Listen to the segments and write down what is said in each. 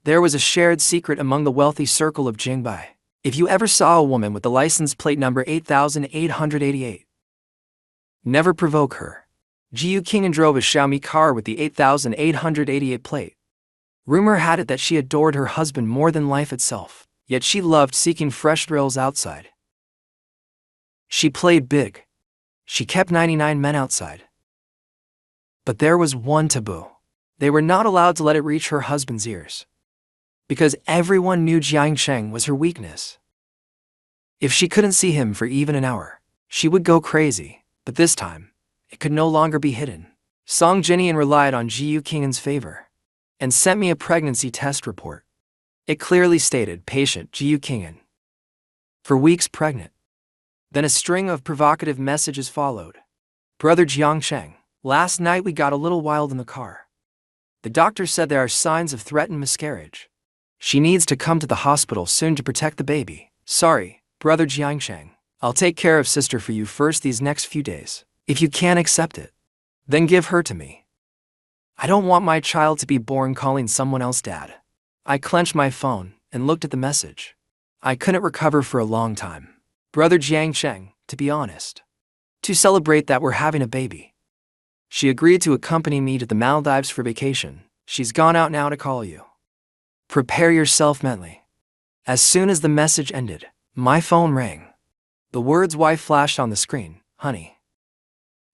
There was a shared secret among the wealthy circle of Jingbai. If you ever saw a woman with the license plate number 8888, never provoke her. Jiu Qing'an drove a Xiaomi car with the 8888 plate. Rumor had it that she adored her husband more than life itself, yet she loved seeking fresh thrills outside. She played big. She kept 99 men outside. But there was one taboo. They were not allowed to let it reach her husband's ears, because everyone knew Jiang Sheng was her weakness. If she couldn't see him for even an hour, she would go crazy, but this time, it could no longer be hidden. Song Jinian relied on Jiu Qing'an's favor and sent me a pregnancy test report. It clearly stated patient Jiu Qing'an, for weeks pregnant. Then a string of provocative messages followed. Brother Jiang Sheng, last night we got a little wild in the car. The doctor said there are signs of threatened miscarriage. She needs to come to the hospital soon to protect the baby. Sorry, Brother Jiang Sheng. I'll take care of sister for you first these next few days. If you can't accept it, then give her to me. I don't want my child to be born calling someone else dad. I clenched my phone and looked at the message. I couldn't recover for a long time. Brother Jiang Sheng, to be honest. To celebrate that we're having a baby. She agreed to accompany me to the Maldives for vacation. She's gone out now to call you. Prepare yourself mentally. As soon as the message ended, my phone rang. The words wife flashed on the screen. Honey,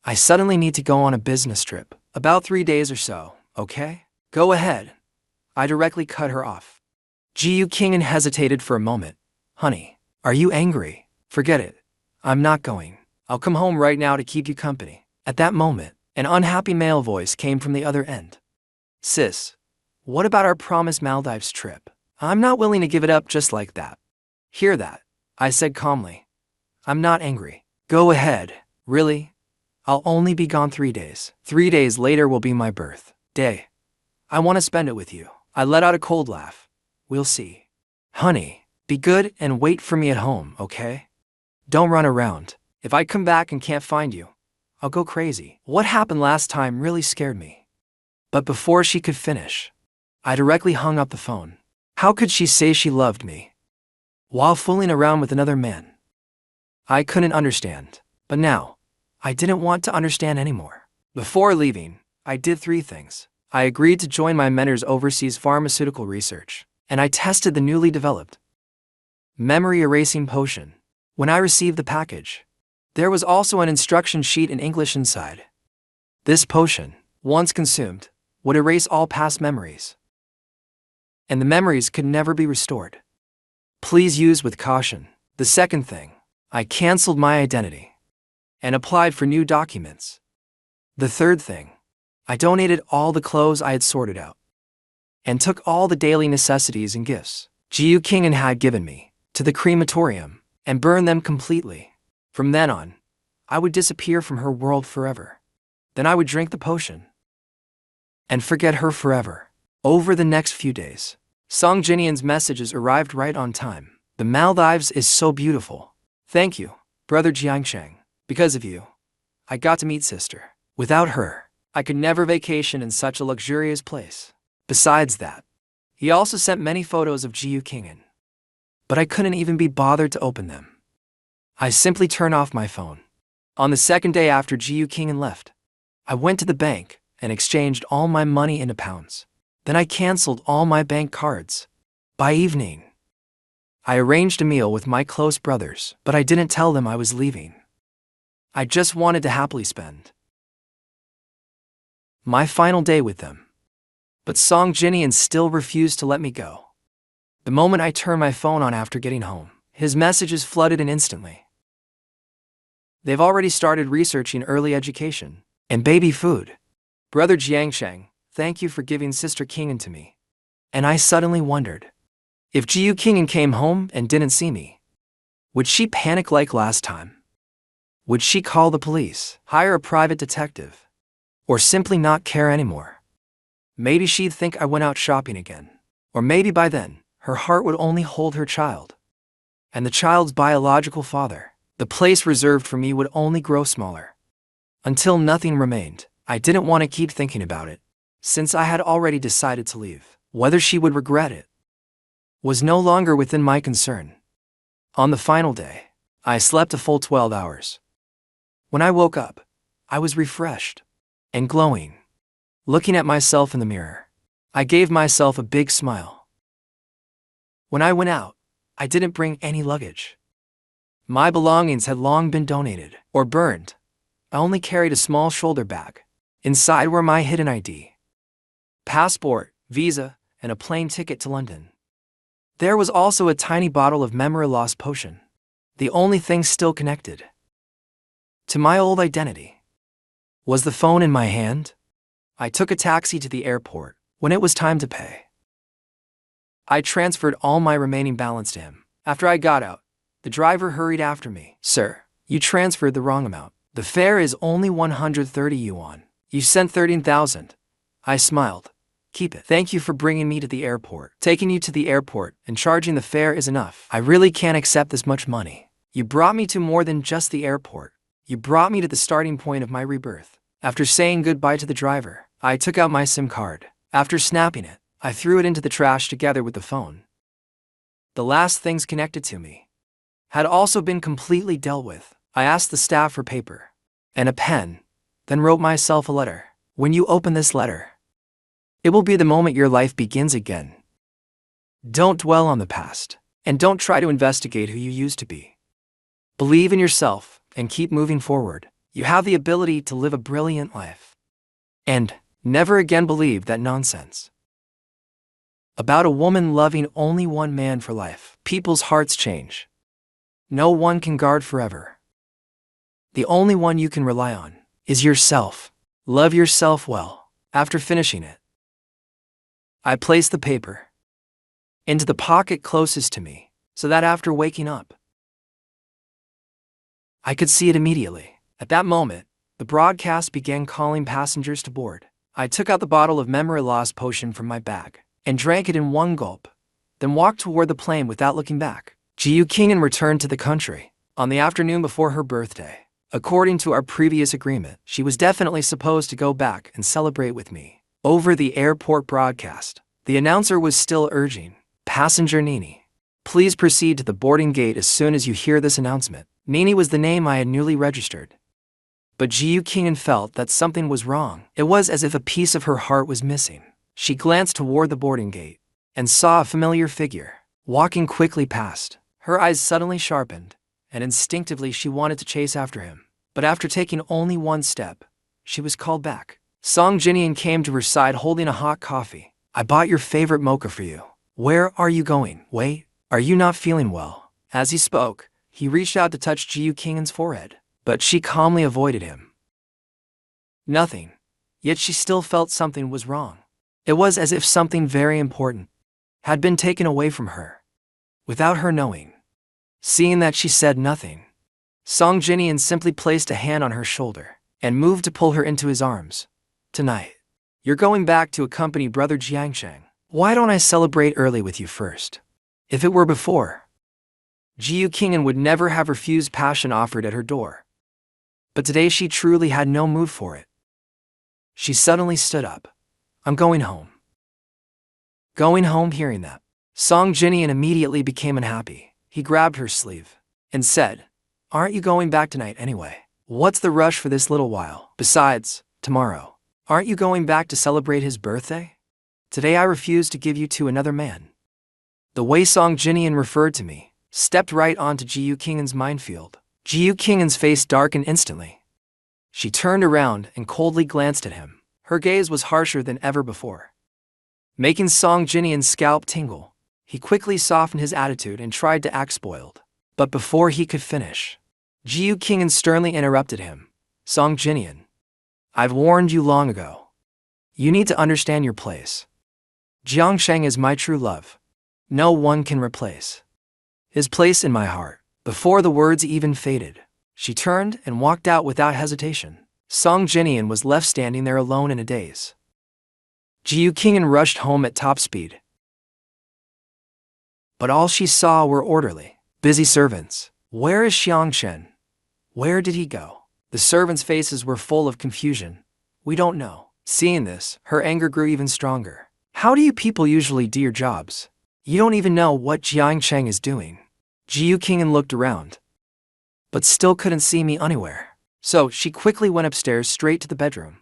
I suddenly need to go on a business trip. About 3 days or so, okay? Go ahead. I directly cut her off. Jiu Qing'an hesitated for a moment. Honey, are you angry? Forget it. I'm not going. I'll come home right now to keep you company. At that moment, an unhappy male voice came from the other end. Sis, what about our promised Maldives trip? I'm not willing to give it up just like that. Hear that? I said calmly. I'm not angry. Go ahead. Really? I'll only be gone 3 days. 3 days later will be my birthday. I want to spend it with you. I let out a cold laugh. We'll see. Honey, be good and wait for me at home, okay? Don't run around. If I come back and can't find you, I'll go crazy. What happened last time really scared me. But before she could finish, I directly hung up the phone. How could she say she loved me while fooling around with another man? I couldn't understand. But now, I didn't want to understand anymore. Before leaving, I did 3 things. I agreed to join my mentor's overseas pharmaceutical research, and I tested the newly developed memory erasing potion. When I received the package, there was also an instruction sheet in English inside. This potion, once consumed, would erase all past memories, and the memories could never be restored. Please use with caution. The second thing, I canceled my identity and applied for new documents. The third thing, I donated all the clothes I had sorted out and took all the daily necessities and gifts Jiu Qing'an had given me to the crematorium and burned them completely. From then on, I would disappear from her world forever. Then I would drink the potion and forget her forever. Over the next few days, Song Jinian's messages arrived right on time. The Maldives is so beautiful. Thank you, Brother Jiang Sheng. Because of you, I got to meet sister. Without her, I could never vacation in such a luxurious place. Besides that, he also sent many photos of Jiu Qing'an, but I couldn't even be bothered to open them. I simply turned off my phone. On the second day after Jiu Qing'an left, I went to the bank and exchanged all my money into pounds. Then I canceled all my bank cards. By evening, I arranged a meal with my close brothers, but I didn't tell them I was leaving. I just wanted to happily spend my final day with them. But Song Jinian still refused to let me go. The moment I turned my phone on after getting home, his messages flooded in instantly. They've already started researching early education and baby food. Brother Jiang Sheng, thank you for giving Sister Qing'an to me. And I suddenly wondered, if Jiu Qing'an came home and didn't see me, would she panic like last time? Would she call the police, hire a private detective, or simply not care anymore? Maybe she'd think I went out shopping again. Or maybe by then, her heart would only hold her child and the child's biological father. The place reserved for me would only grow smaller until nothing remained. I didn't want to keep thinking about it, since I had already decided to leave. Whether she would regret it was no longer within my concern. On the final day, I slept a full 12 hours. When I woke up, I was refreshed and glowing. Looking at myself in the mirror, I gave myself a big smile. When I went out, I didn't bring any luggage. My belongings had long been donated or burned. I only carried a small shoulder bag. Inside were my hidden ID, passport, visa, and a plane ticket to London. There was also a tiny bottle of memory loss potion, the only thing still connected to my old identity. Was the phone in my hand? I took a taxi to the airport. When it was time to pay, I transferred all my remaining balance to him. After I got out, the driver hurried after me. "Sir, you transferred the wrong amount. The fare is only 130 yuan. You sent 13,000. I smiled. "Keep it. Thank you for bringing me to the airport. Taking you to the airport and charging the fare is enough. I really can't accept this much money. You brought me to more than just the airport. You brought me to the starting point of my rebirth." After saying goodbye to the driver, I took out my SIM card. After snapping it, I threw it into the trash together with the phone. The last things connected to me had also been completely dealt with. I asked the staff for paper and a pen, then wrote myself a letter. When you open this letter, it will be the moment your life begins again. Don't dwell on the past, and don't try to investigate who you used to be. Believe in yourself and keep moving forward. You have the ability to live a brilliant life. And never again believe that nonsense about a woman loving only one man for life. People's hearts change. No one can guard forever. The only one you can rely on is yourself. Love yourself well. After finishing it, I placed the paper into the pocket closest to me so that after waking up, I could see it immediately. At that moment, the broadcast began calling passengers to board. I took out the bottle of memory loss potion from my bag and drank it in one gulp, then walked toward the plane without looking back. Jiyu Qing'an returned to the country on the afternoon before her birthday. According to our previous agreement, she was definitely supposed to go back and celebrate with me. Over the airport broadcast, the announcer was still urging, "Passenger Nini, please proceed to the boarding gate as soon as you hear this announcement." Nini was the name I had newly registered. But Jiyu Qing'an felt that something was wrong. It was as if a piece of her heart was missing. She glanced toward the boarding gate and saw a familiar figure walking quickly past. Her eyes suddenly sharpened, and instinctively she wanted to chase after him. But after taking only one step, she was called back. Song Jinian came to her side holding a hot coffee. "I bought your favorite mocha for you. Where are you going? Wait, are you not feeling well?" As he spoke, he reached out to touch Jiyu Qing'an's forehead, but she calmly avoided him. Nothing. Yet she still felt something was wrong. It was as if something very important had been taken away from her, without her knowing. Seeing that she said nothing, Song Jinian simply placed a hand on her shoulder and moved to pull her into his arms. "Tonight, you're going back to accompany Brother Jiangsheng. Why don't I celebrate early with you first? If it were before, Jiyu Qing'an would never have refused passion offered at her door. But today she truly had no mood for it. She suddenly stood up. "I'm going home." Going home. Hearing that, Song Jinian immediately became unhappy. He grabbed her sleeve and said, "Aren't you going back tonight anyway? What's the rush for this little while? Besides, tomorrow, aren't you going back to celebrate his birthday? Today I refuse to give you to another man." The way Song Jinian referred to me stepped right onto Jiyu Qing'an's minefield. Jiyu Qing'an's face darkened instantly. She turned around and coldly glanced at him. Her gaze was harsher than ever before, making Song Jinian's scalp tingle. He quickly softened his attitude and tried to act spoiled. But before he could finish, Jiyu Qing'an sternly interrupted him. "Song Jinian, I've warned you long ago. You need to understand your place. Jiangsheng is my true love. No one can replace his place in my heart." Before the words even faded, she turned and walked out without hesitation. Song Jinian was left standing there alone in a daze. Jiyu Qing'an rushed home at top speed. But all she saw were orderly, busy servants. "Where is Xiangshen? Where did he go?" The servants' faces were full of confusion. "We don't know." Seeing this, her anger grew even stronger. How do you people usually do your jobs? You don't even know what Jiang Cheng is doing. Jiu Qing'an looked around, but still couldn't see me anywhere. So she quickly went upstairs straight to the bedroom.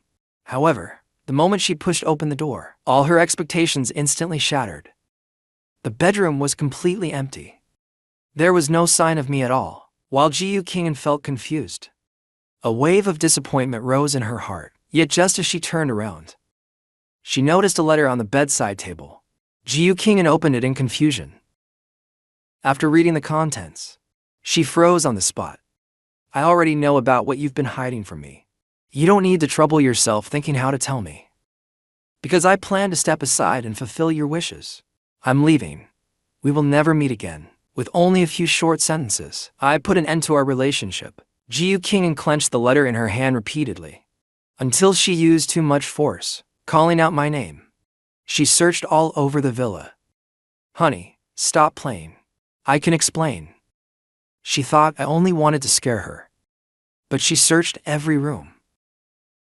However, the moment she pushed open the door, all her expectations instantly shattered. The bedroom was completely empty. There was no sign of me at all, while Jiu Qing'an felt confused. A wave of disappointment rose in her heart, yet just as she turned around, she noticed a letter on the bedside table. Jiu Qing'an opened it in confusion. After reading the contents, she froze on the spot. I already know about what you've been hiding from me. You don't need to trouble yourself thinking how to tell me. Because I plan to step aside and fulfill your wishes. I'm leaving. We will never meet again. With only a few short sentences, I put an end to our relationship. Jiu Qing'an clenched the letter in her hand repeatedly, until she used too much force, calling out my name. She searched all over the villa. Honey, stop playing. I can explain. She thought I only wanted to scare her. But she searched every room,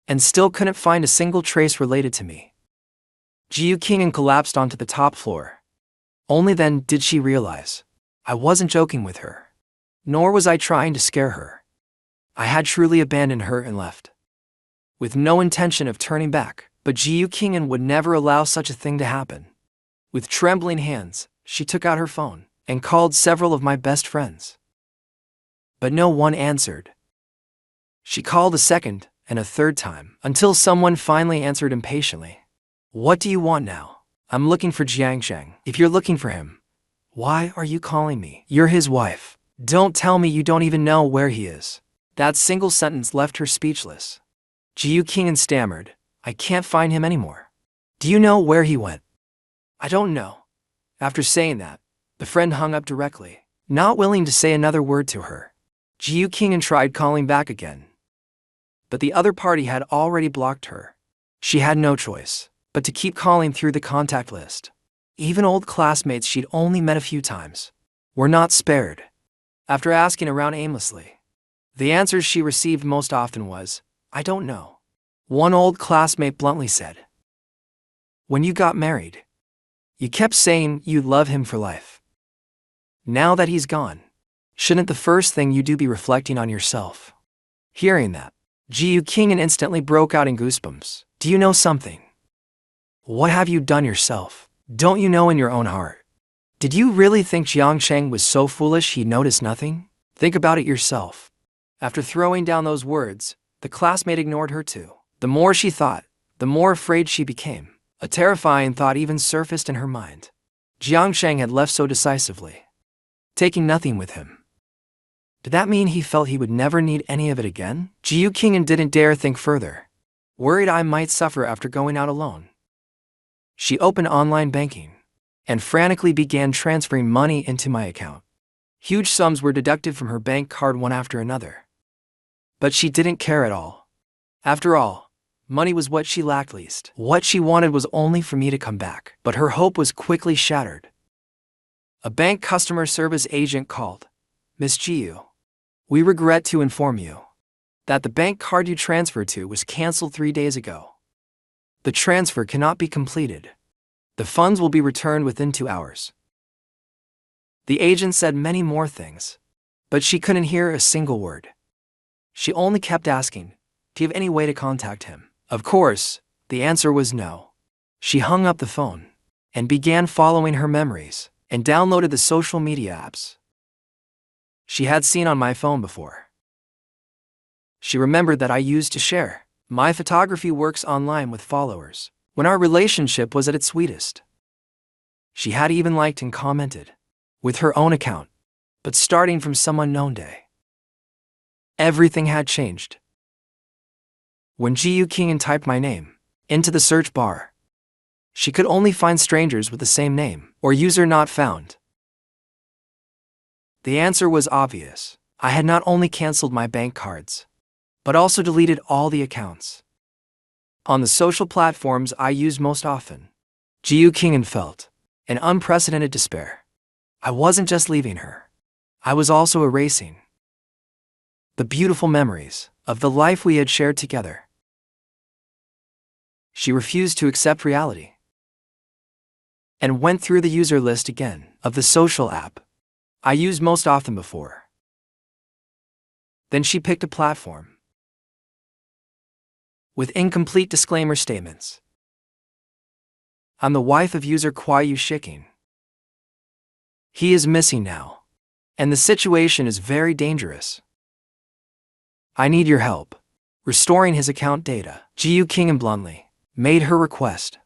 and still couldn't find a single trace related to me. Jiu Qing'an collapsed onto the top floor. Only then did she realize I wasn't joking with her, nor was I trying to scare her. I had truly abandoned her and left, with no intention of turning back. But Jiu Qing'an would never allow such a thing to happen. With trembling hands, she took out her phone and called several of my best friends. But no one answered. She called a second and a third time, until someone finally answered impatiently. What do you want now? I'm looking for Jiang Cheng. If you're looking for him, why are you calling me? You're his wife. Don't tell me you don't even know where he is. That single sentence left her speechless. Jiu Qing'an stammered, I can't find him anymore. Do you know where he went? I don't know. After saying that, the friend hung up directly, not willing to say another word to her. Jiu Qing'an tried calling back again, but the other party had already blocked her. She had no choice but to keep calling through the contact list. Even old classmates she'd only met a few times were not spared. After asking around aimlessly, the answers she received most often was, I don't know. One old classmate bluntly said, when you got married, you kept saying you'd love him for life. Now that he's gone, shouldn't the first thing you do be reflecting on yourself? Hearing that, Jiu Qing'an instantly broke out in goosebumps. Do you know something? What have you done yourself? Don't you know in your own heart? Did you really think Jiang Cheng was so foolish he'd notice nothing? Think about it yourself. After throwing down those words, the classmate ignored her too. The more she thought, the more afraid she became. A terrifying thought even surfaced in her mind. Jiang Cheng had left so decisively, taking nothing with him. Did that mean he felt he would never need any of it again? Jiu Qing'an didn't dare think further, worried I might suffer after going out alone. She opened online banking and frantically began transferring money into my account. Huge sums were deducted from her bank card one after another. But she didn't care at all. After all, money was what she lacked least. What she wanted was only for me to come back. But her hope was quickly shattered. A bank customer service agent called. Miss Jiu, we regret to inform you that the bank card you transferred to was canceled 3 days ago. The transfer cannot be completed. The funds will be returned within 2 hours. The agent said many more things, but she couldn't hear a single word. She only kept asking, do you have any way to contact him? Of course, the answer was no. She hung up the phone and began following her memories and downloaded the social media apps she had seen on my phone before. She remembered that I used to share my photography works online with followers when our relationship was at its sweetest. She had even liked and commented with her own account, but starting from some unknown day. Everything had changed. When Jiu Qing'an typed my name into the search bar, she could only find strangers with the same name or user not found. The answer was obvious. I had not only canceled my bank cards, but also deleted all the accounts on the social platforms I used most often. Jiu Qing'an felt an unprecedented despair. I wasn't just leaving her. I was also erasing the beautiful memories of the life we had shared together. She refused to accept reality. and went through the user list again of the social app I used most often before. Then she picked a platform with incomplete disclaimer statements. I'm the wife of user Kwai Shiking. He is missing now, and the situation is very dangerous. I need your help restoring his account data. Ji King bluntly made her request.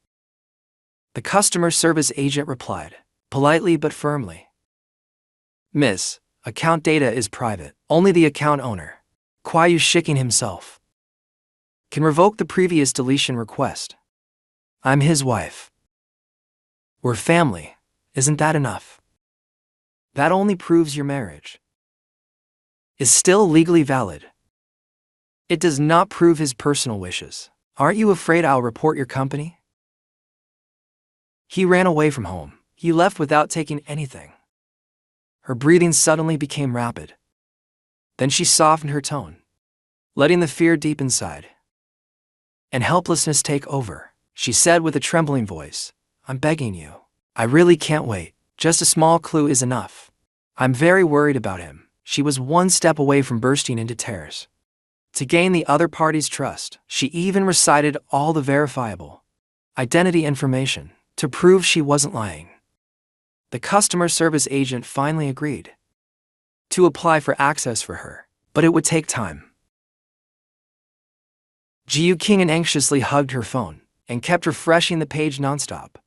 The customer service agent replied, politely but firmly. Miss, account data is private. Only the account owner, Kwai Shiking himself, can revoke the previous deletion request. I'm his wife. We're family. Isn't that enough? That only proves your marriage is still legally valid. It does not prove his personal wishes. Aren't you afraid I'll report your company? He ran away from home. He left without taking anything. Her breathing suddenly became rapid. Then she softened her tone, letting the fear deep inside and helplessness take over. She said with a trembling voice, I'm begging you. I really can't wait. Just a small clue is enough. I'm very worried about him. She was one step away from bursting into tears. To gain the other party's trust, she even recited all the verifiable identity information to prove she wasn't lying. The customer service agent finally agreed to apply for access for her, but it would take time. Ji King anxiously hugged her phone and kept refreshing the page nonstop.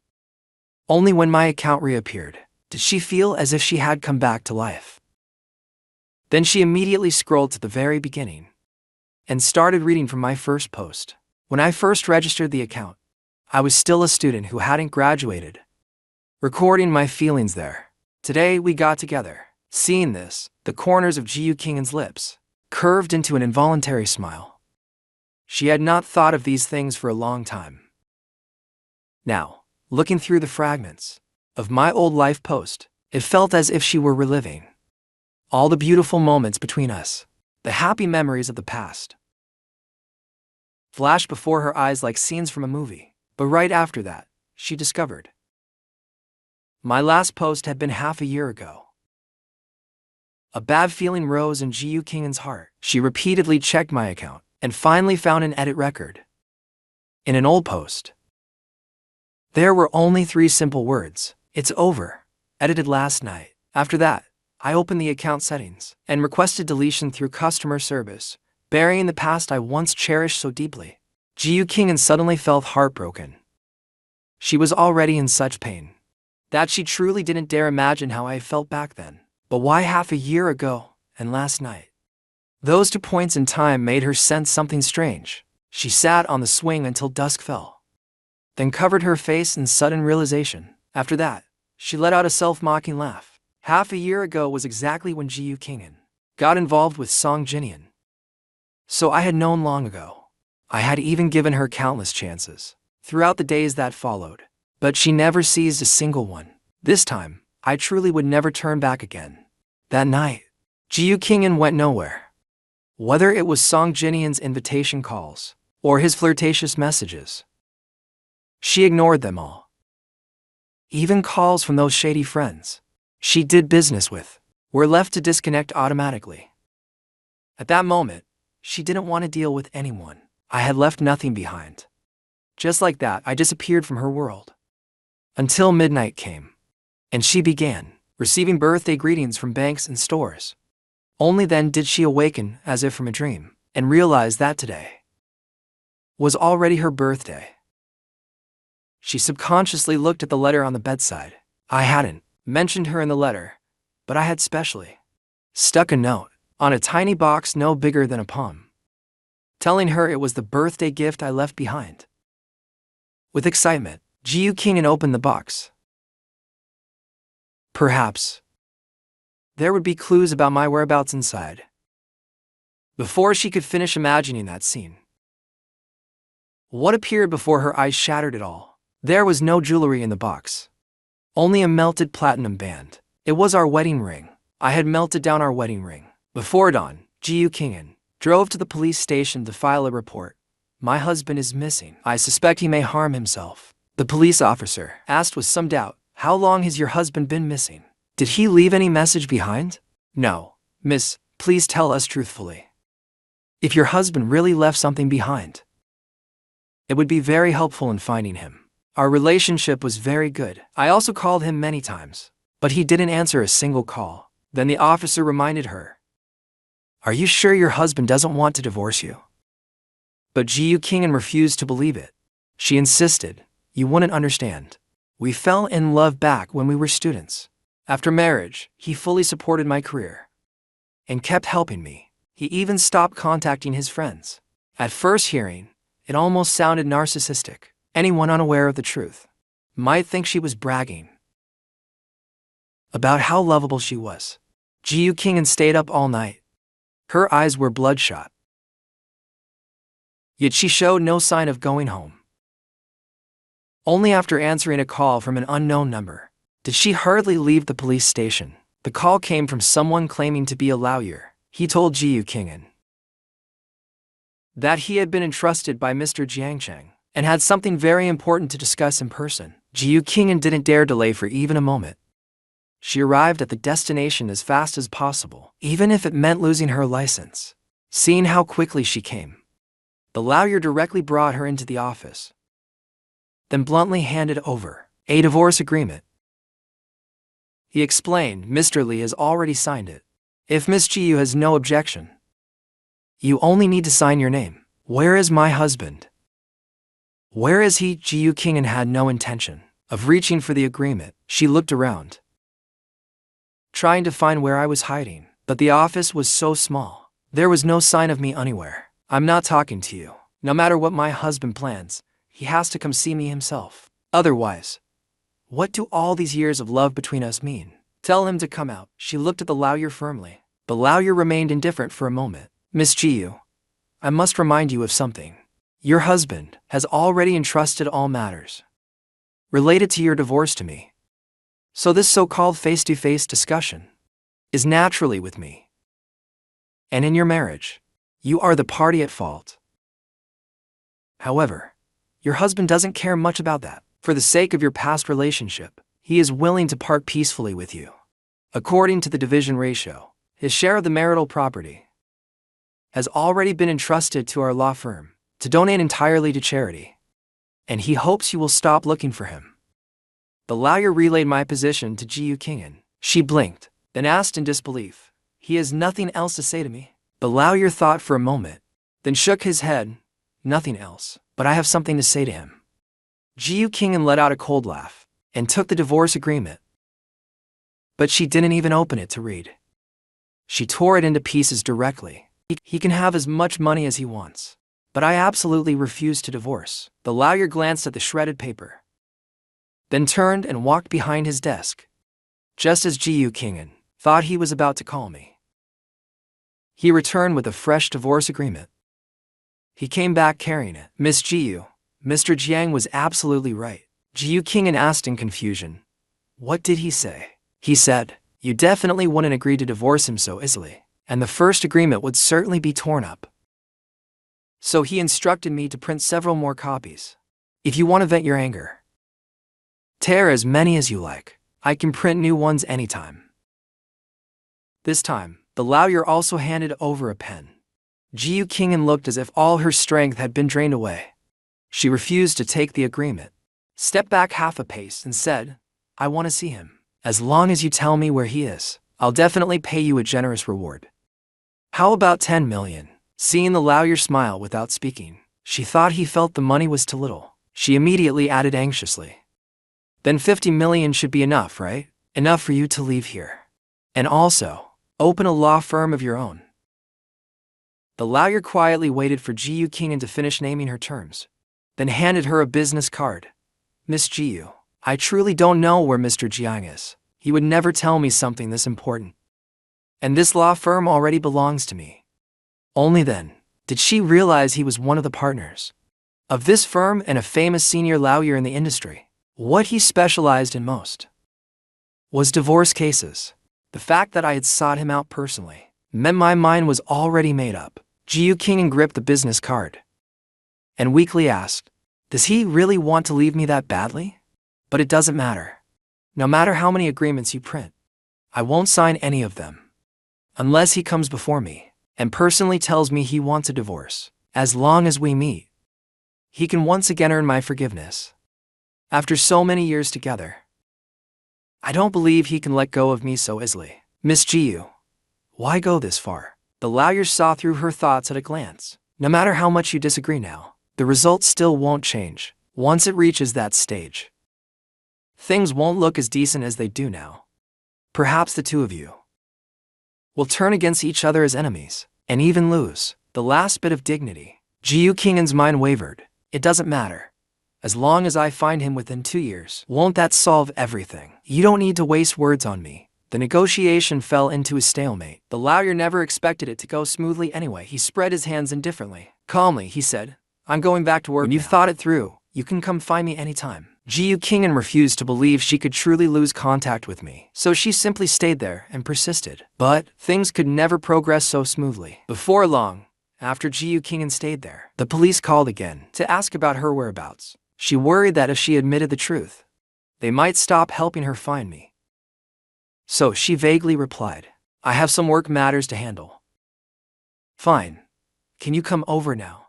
Only when my account reappeared did she feel as if she had come back to life. Then she immediately scrolled to the very beginning and started reading from my first post. When I first registered the account, I was still a student who hadn't graduated. Recording my feelings there. Today we got together. Seeing this, the corners of Ji King's lips curved into an involuntary smile. She had not thought of these things for a long time. Now, looking through the fragments of my old life post, it felt as if she were reliving all the beautiful moments between us, the happy memories of the past. Flashed before her eyes like scenes from a movie, but right after that, she discovered my last post had been half a year ago. A bad feeling rose in Ji King's heart. She repeatedly checked my account and finally found an edit record in an old post. There were only 3 simple words. It's over. Edited last night. After that, I opened the account settings and requested deletion through customer service, burying the past I once cherished so deeply. Ji King suddenly felt heartbroken. She was already in such pain that she truly didn't dare imagine how I felt back then. But why half a year ago and last night? Those 2 points in time made her sense something strange. She sat on the swing until dusk fell, then covered her face in sudden realization. After that, she let out a self-mocking laugh. Half a year ago was exactly when Ji King got involved with Song Jinian. So I had known long ago. I had even given her countless chances throughout the days that followed, but she never seized a single one. This time, I truly would never turn back again. That night, Ji King went nowhere. Whether it was Song Jinian's invitation calls or his flirtatious messages, she ignored them all. Even calls from those shady friends she did business with were left to disconnect automatically. At that moment, she didn't want to deal with anyone. I had left nothing behind. Just like that, I disappeared from her world. Until midnight came, and she began receiving birthday greetings from banks and stores. Only then did she awaken as if from a dream and realize that today was already her birthday. She subconsciously looked at the letter on the bedside. I hadn't mentioned her in the letter, but I had specially stuck a note on a tiny box no bigger than a palm, telling her it was the birthday gift I left behind. With excitement, Ji King opened the box. Perhaps there would be clues about my whereabouts inside. Before she could finish imagining that scene, what appeared before her eyes shattered it all. There was no jewelry in the box, only a melted platinum band. It was our wedding ring. I had melted down our wedding ring. Before dawn, Ji King drove to the police station to file a report. My husband is missing. I suspect he may harm himself. The police officer asked with some doubt, "How long has your husband been missing? Did he leave any message behind?" "No, miss, please tell us truthfully. If your husband really left something behind, it would be very helpful in finding him. Our relationship was very good. I also called him many times, but he didn't answer a single call." Then the officer reminded her, "Are you sure your husband doesn't want to divorce you?" But Ji Kingen refused to believe it. She insisted, "You wouldn't understand. We fell in love back when we were students. After marriage, he fully supported my career and kept helping me. He even stopped contacting his friends." At first hearing, it almost sounded narcissistic. Anyone unaware of the truth might think she was bragging about how lovable she was. Ji Kingen stayed up all night. Her eyes were bloodshot. Yet she showed no sign of going home. Only after answering a call from an unknown number did she hurriedly leave the police station. The call came from someone claiming to be a lawyer. He told Ji Kingen that he had been entrusted by Mr. Jiang Cheng and had something very important to discuss in person. Ji Kingen didn't dare delay for even a moment. She arrived at the destination as fast as possible, even if it meant losing her license. Seeing how quickly she came, the lawyer directly brought her into the office, then bluntly handed over a divorce agreement. He explained, "Mr. Li has already signed it. If Miss Jiu has no objection, you only need to sign your name." "Where is my husband? Where is he?" Ji Kingen had no intention of reaching for the agreement. She looked around, trying to find where I was hiding, but the office was so small. There was no sign of me anywhere. "I'm not talking to you. No matter what my husband plans, he has to come see me himself. Otherwise, what do all these years of love between us mean? Tell him to come out." She looked at the lawyer firmly. The lawyer remained indifferent for a moment. "Miss Jiu, I must remind you of something. Your husband has already entrusted all matters related to your divorce to me. So this so-called face-to-face discussion is naturally with me. And in your marriage, you are the party at fault. However, your husband doesn't care much about that. For the sake of your past relationship, he is willing to part peacefully with you. According to the division ratio, his share of the marital property has already been entrusted to our law firm to donate entirely to charity, and he hopes you will stop looking for him." The lawyer relayed my position to Ji Kingen. She blinked, then asked in disbelief, "He has nothing else to say to me?" The lawyer thought for a moment, then shook his head. "Nothing else, but I have something to say to him." Ji Kingen let out a cold laugh and took the divorce agreement. But she didn't even open it to read. She tore it into pieces directly. "He can have as much money as he wants, but I absolutely refuse to divorce." The lawyer glanced at the shredded paper, then turned and walked behind his desk. Just as Ji Kingen thought he was about to call me, he returned with a fresh divorce agreement. He came back carrying it. "Miss Jiu, Mr. Jiang was absolutely right." Ji Kingen asked in confusion, "What did he say?" "He said, you definitely wouldn't agree to divorce him so easily, and the first agreement would certainly be torn up. So he instructed me to print several more copies. If you want to vent your anger, tear as many as you like. I can print new ones anytime." This time, the lawyer also handed over a pen. Ji Kingen looked as if all her strength had been drained away. She refused to take the agreement, stepped back half a pace and said, "I want to see him. As long as you tell me where he is, I'll definitely pay you a generous reward." "How about 10 million? Seeing the lawyer smile without speaking, she thought he felt the money was too little. She immediately added anxiously, "Then 50 million should be enough, right? Enough for you to leave here. And also, open a law firm of your own." The lawyer quietly waited for Ji Kingen to finish naming her terms, then handed her a business card. "Miss Jiu, I truly don't know where Mr. Jiang is. He would never tell me something this important. And this law firm already belongs to me." Only then did she realize he was one of the partners of this firm and a famous senior lawyer in the industry. What he specialized in most was divorce cases. The fact that I had sought him out personally meant my mind was already made up. Ji Kingen gripped the business card and weakly asked, Does he really want to leave me that badly? But it doesn't matter. No matter how many agreements you print, I won't sign any of them. Unless he comes before me and personally tells me he wants a divorce. As long as we meet, he can once again earn my forgiveness. After so many years together, I don't believe he can let go of me so easily. Miss Ji-yu, why go this far? The lawyer saw through her thoughts at a glance. No matter how much you disagree now, the result still won't change. Once it reaches that stage, things won't look as decent as they do now. Perhaps the two of you will turn against each other as enemies, and even lose the last bit of dignity. Ji-yu Kingan's mind wavered. It doesn't matter. As long as I find him within 2 years, won't that solve everything? You don't need to waste words on me. The negotiation fell into a stalemate. The lawyer never expected it to go smoothly anyway. He spread his hands indifferently. Calmly, he said, I'm going back to work. When you've thought it through, you can come find me anytime. Ji-yu Kingan refused to believe she could truly lose contact with me, so she simply stayed there and persisted. But things could never progress so smoothly. Before long, after Ji-yu Kingan stayed there, the police called again to ask about her whereabouts. She worried that if she admitted the truth, they might stop helping her find me. So she vaguely replied, I have some work matters to handle. Fine. Can you come over now?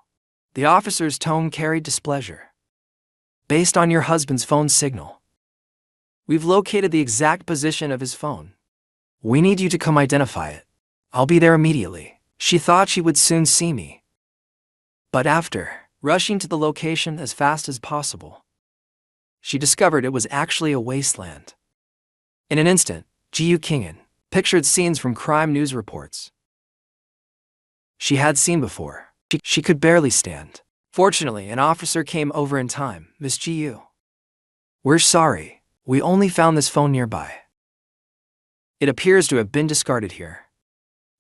The officer's tone carried displeasure. Based on your husband's phone signal, we've located the exact position of his phone. We need you to come identify it. I'll be there immediately. She thought she would soon see me. But after rushing to the location as fast as possible, she discovered it was actually a wasteland. In an instant, Ji-yu Kingan pictured scenes from crime news reports she had seen before. She could barely stand. Fortunately, an officer came over in time. Miss Ji-yu, we're sorry. We only found this phone nearby. It appears to have been discarded here.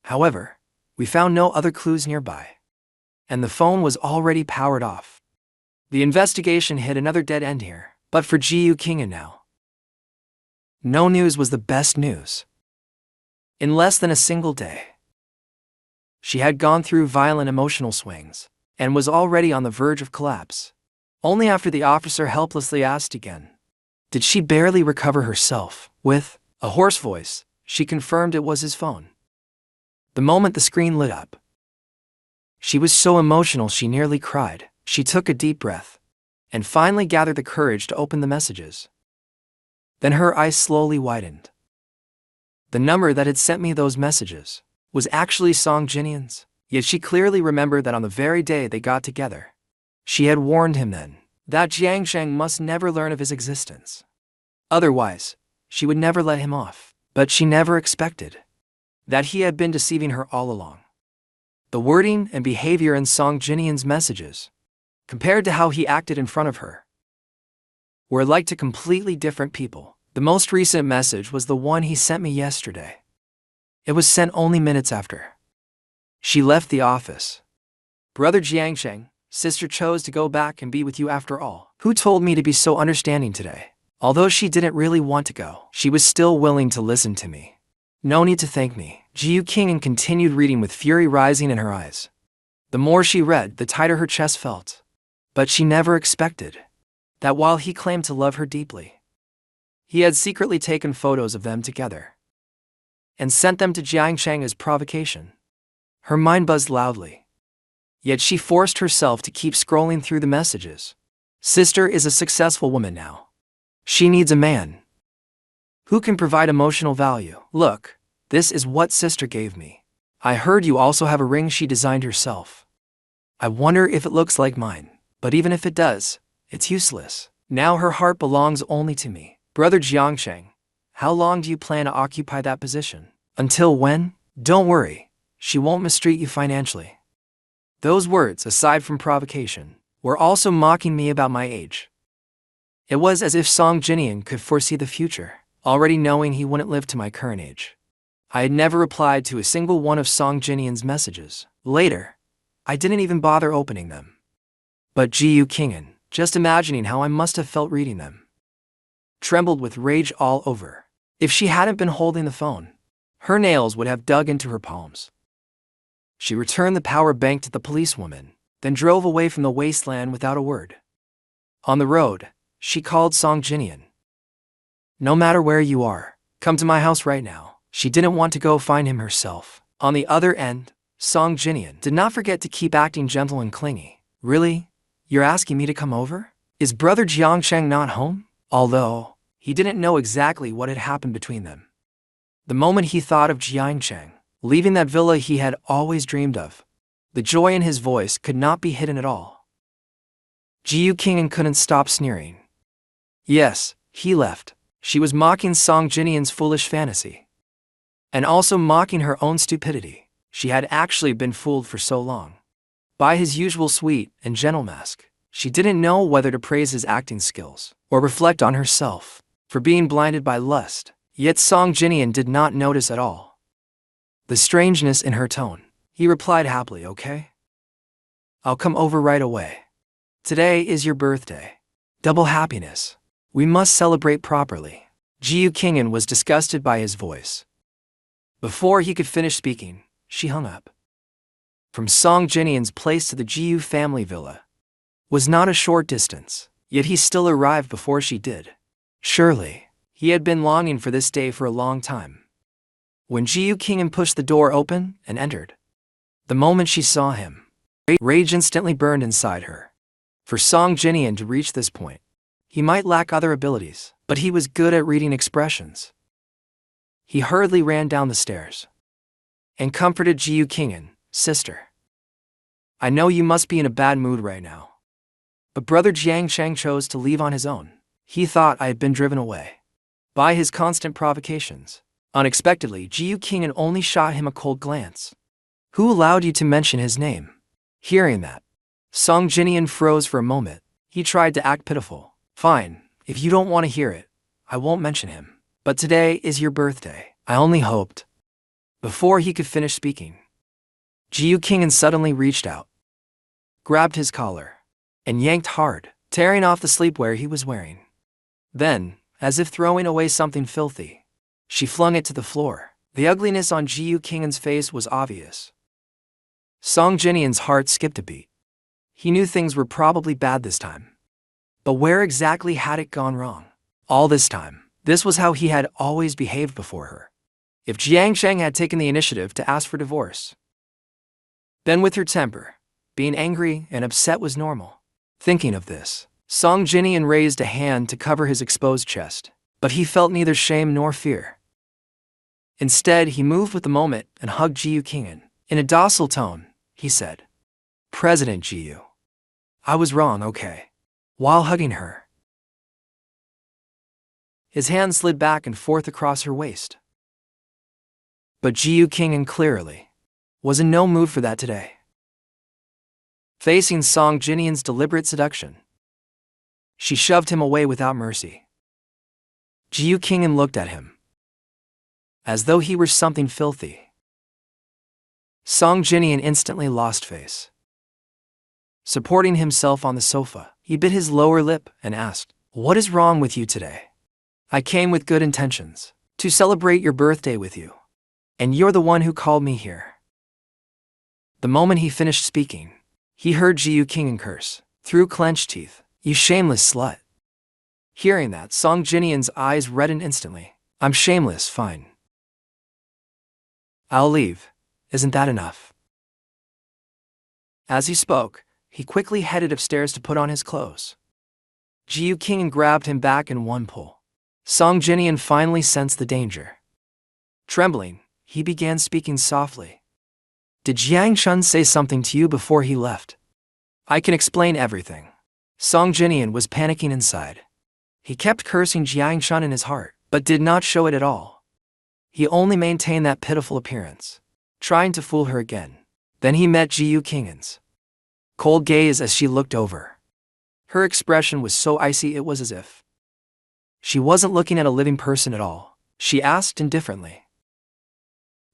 However, we found no other clues nearby, and the phone was already powered off. The investigation hit another dead end here. But for Ji-yu Kingan now, no news was the best news. In less than a single day, she had gone through violent emotional swings and was already on the verge of collapse. Only after the officer helplessly asked again, did she barely recover herself. With a hoarse voice, she confirmed it was his phone. The moment the screen lit up, she was so emotional she nearly cried. She took a deep breath and finally gathered the courage to open the messages. Then her eyes slowly widened. The number that had sent me those messages was actually Song Jinyan's. Yet she clearly remembered that on the very day they got together, she had warned him then that Jiangsheng must never learn of his existence. Otherwise, she would never let him off. But she never expected that he had been deceiving her all along. The wording and behavior in Song Jinyan's messages, compared to how he acted in front of her, were like two completely different people. The most recent message was the one he sent me yesterday. It was sent only minutes after she left the office. Brother Jiangsheng, sister chose to go back and be with you after all. Who told me to be so understanding today? Although she didn't really want to go, she was still willing to listen to me. No need to thank me. Ji-yu Kingan continued reading with fury rising in her eyes. The more she read, the tighter her chest felt. But she never expected that while he claimed to love her deeply, he had secretly taken photos of them together and sent them to Jiangsheng as provocation. Her mind buzzed loudly. Yet she forced herself to keep scrolling through the messages. Sister is a successful woman now. She needs a man who can provide emotional value. Look, this is what sister gave me. I heard you also have a ring she designed herself. I wonder if it looks like mine. But even if it does, it's useless. Now her heart belongs only to me. Brother Jiangsheng, how long do you plan to occupy that position? Until when? Don't worry, she won't mistreat you financially. Those words, aside from provocation, were also mocking me about my age. It was as if Song Jinyan could foresee the future, already knowing he wouldn't live to my current age. I had never replied to a single one of Song Jinyan's messages. Later, I didn't even bother opening them. But Ji-yu Kingan, just imagining how I must have felt reading them, trembled with rage all over. If she hadn't been holding the phone, her nails would have dug into her palms. She returned the power bank to the policewoman, then drove away from the wasteland without a word. On the road, she called Song Jinian. No matter where you are, come to my house right now. She didn't want to go find him herself. On the other end, Song Jinian did not forget to keep acting gentle and clingy. Really? You're asking me to come over? Is brother Jiangsheng not home? Although, he didn't know exactly what had happened between them. The moment he thought of Jiangsheng leaving that villa he had always dreamed of, the joy in his voice could not be hidden at all. Ji Yuqing'an couldn't stop sneering. Yes, he left. She was mocking Song Jinian's foolish fantasy. And also mocking her own stupidity. She had actually been fooled for so long. By his usual sweet and gentle mask, she didn't know whether to praise his acting skills or reflect on herself for being blinded by lust. Yet Song Jinian did not notice at all the strangeness in her tone. He replied happily, okay? I'll come over right away. Today is your birthday. Double happiness. We must celebrate properly. Ji Yuqing'an was disgusted by his voice. Before he could finish speaking, she hung up. From Song Jinian's place to the Jiu family villa was not a short distance, yet he still arrived before she did. Surely, he had been longing for this day for a long time. When Ji Yuqing'an pushed the door open and entered, the moment she saw him, rage instantly burned inside her. For Song Jinian to reach this point, he might lack other abilities, but he was good at reading expressions. He hurriedly ran down the stairs and comforted Ji Yuqing'an, sister. I know you must be in a bad mood right now. But brother Jiangsheng chose to leave on his own. He thought I had been driven away by his constant provocations. Unexpectedly, Ji Yuqing'an only shot him a cold glance. Who allowed you to mention his name? Hearing that, Song Jinian froze for a moment. He tried to act pitiful. Fine, if you don't want to hear it, I won't mention him. But today is your birthday. I only hoped. Before he could finish speaking, Ji Yuqing'an suddenly reached out, grabbed his collar, and yanked hard, tearing off the sleepwear he was wearing. Then, as if throwing away something filthy, she flung it to the floor. The ugliness on Ji Yuqing'an's face was obvious. Song Jinian's heart skipped a beat. He knew things were probably bad this time. But where exactly had it gone wrong? All this time, this was how he had always behaved before her. If Jiangsheng had taken the initiative to ask for divorce, then with her temper, being angry and upset was normal. Thinking of this, Song Jinian raised a hand to cover his exposed chest, but he felt neither shame nor fear. Instead, he moved with the moment and hugged Ji Yuqing'an. In a docile tone, he said, President Jiu, I was wrong, okay? While hugging her, his hand slid back and forth across her waist. But Ji Yuqing'an clearly was in no mood for that today. Facing Song Jinian's deliberate seduction, she shoved him away without mercy. Ji Yuqing'an looked at him as though he were something filthy. Song Jinian instantly lost face. Supporting himself on the sofa, he bit his lower lip and asked, What is wrong with you today? I came with good intentions, to celebrate your birthday with you. And you're the one who called me here. The moment he finished speaking, he heard Ji Yuqing'an curse, through clenched teeth, You shameless slut. Hearing that, Song Jinian's eyes reddened instantly. I'm shameless, fine. I'll leave. Isn't that enough? As he spoke, he quickly headed upstairs to put on his clothes. Ji Yuqing'an grabbed him back in one pull. Song Jinian finally sensed the danger. Trembling, he began speaking softly. Did Jiangshun say something to you before he left? I can explain everything. Song Jinian was panicking inside. He kept cursing Jiangshun in his heart, but did not show it at all. He only maintained that pitiful appearance, trying to fool her again. Then he met Ji Yuqing'an's cold gaze as she looked over. Her expression was so icy it was as if she wasn't looking at a living person at all. She asked indifferently,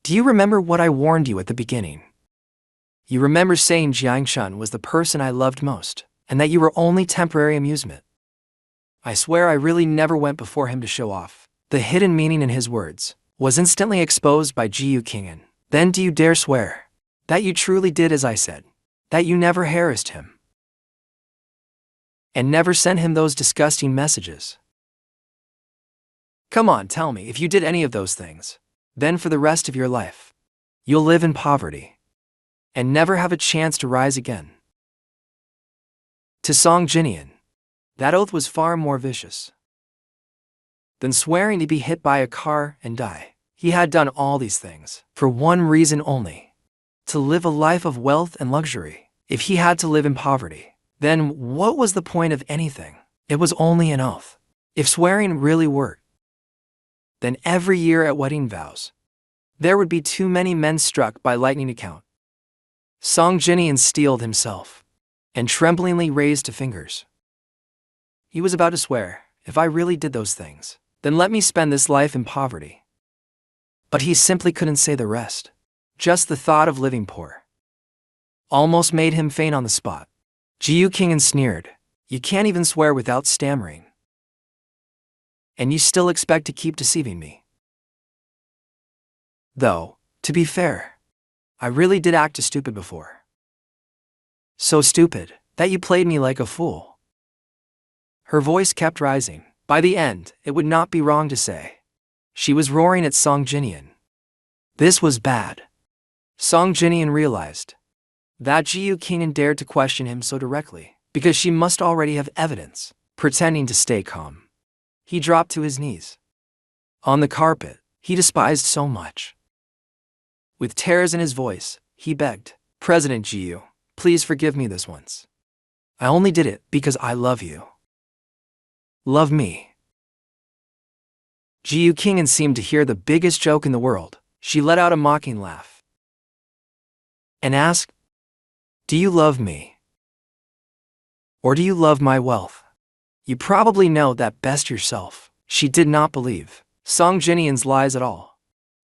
Do you remember what I warned you at the beginning? You remember saying Jiangshun was the person I loved most, and that you were only temporary amusement. I swear I really never went before him to show off. The hidden meaning in his words was instantly exposed by Ji Yuqing'an. Then do you dare swear that you truly did as I said, that you never harassed him? and never sent him those disgusting messages. Come on, tell me if you did any of those things. Then for the rest of your life, you'll live in poverty and never have a chance to rise again. To Song Jinian, that oath was far more vicious than swearing to be hit by a car and die. He had done all these things for one reason only: to live a life of wealth and luxury. If he had to live in poverty, then what was the point of anything? It was only an oath. If swearing really worked, then every year at wedding vows, there would be too many men struck by lightning to count. Song Jinian steeled himself and tremblingly raised two fingers. He was about to swear, if I really did those things, then let me spend this life in poverty. But he simply couldn't say the rest. Just the thought of living poor almost made him faint on the spot. Jiyu Kingin sneered, "You can't even swear without stammering. And you still expect to keep deceiving me." Though, to be fair, I really did act stupid before. So stupid that you played me like a fool. Her voice kept rising. By the end, it would not be wrong to say she was roaring at Song Jinian. This was bad. Song Jinian realized that Jiyu Kingin dared to question him so directly because she must already have evidence. Pretending to stay calm, he dropped to his knees on the carpet he despised so much. With tears in his voice, he begged, "President Jiyu, please forgive me this once. I only did it because I love you. Love me." Jiyu Kingin seemed to hear the biggest joke in the world. She let out a mocking laugh and asked, "Do you love me? Or do you love my wealth? You probably know that best yourself." She did not believe Song Jinian's lies at all,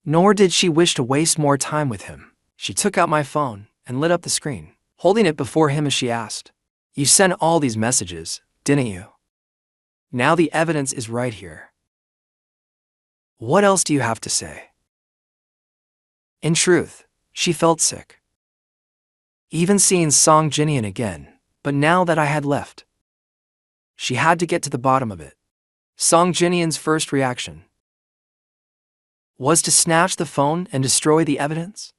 nor did she wish to waste more time with him. She took out my phone and lit up the screen, holding it before him as she asked, "You sent all these messages, didn't you? Now the evidence is right here. What else do you have to say?" In truth, she felt sick, even seeing Song Jinian again, but now that I had left, she had to get to the bottom of it. Song Jinian's first reaction was to snatch the phone and destroy the evidence.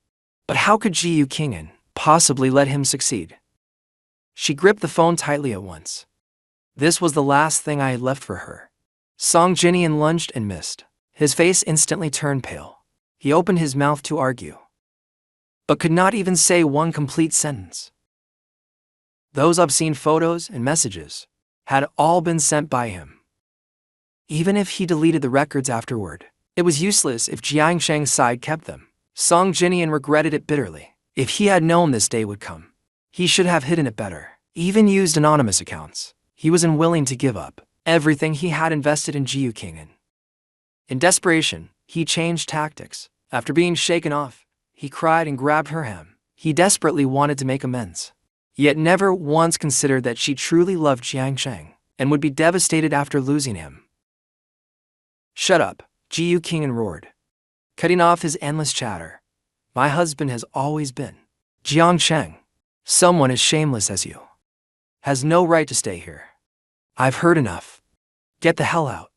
But how could Jiyu Kingin possibly let him succeed? She gripped the phone tightly at once. This was the last thing I had left for her. Song Jinian lunged and missed. His face instantly turned pale. He opened his mouth to argue, but could not even say one complete sentence. Those obscene photos and messages had all been sent by him. Even if he deleted the records afterward, it was useless if Jiang Sheng's side kept them. Song Jinian regretted it bitterly. If he had known this day would come, he should have hidden it better. Even used anonymous accounts. He was unwilling to give up everything he had invested in Jiyu Kingin. In desperation, he changed tactics. After being shaken off, he cried and grabbed her hand. He desperately wanted to make amends, yet never once considered that she truly loved Jiang Sheng and would be devastated after losing him. "Shut up," Jiyu Kingin roared, cutting off his endless chatter. "My husband has always been Jiang Sheng. Someone as shameless as you has no right to stay here. I've heard enough. Get the hell out."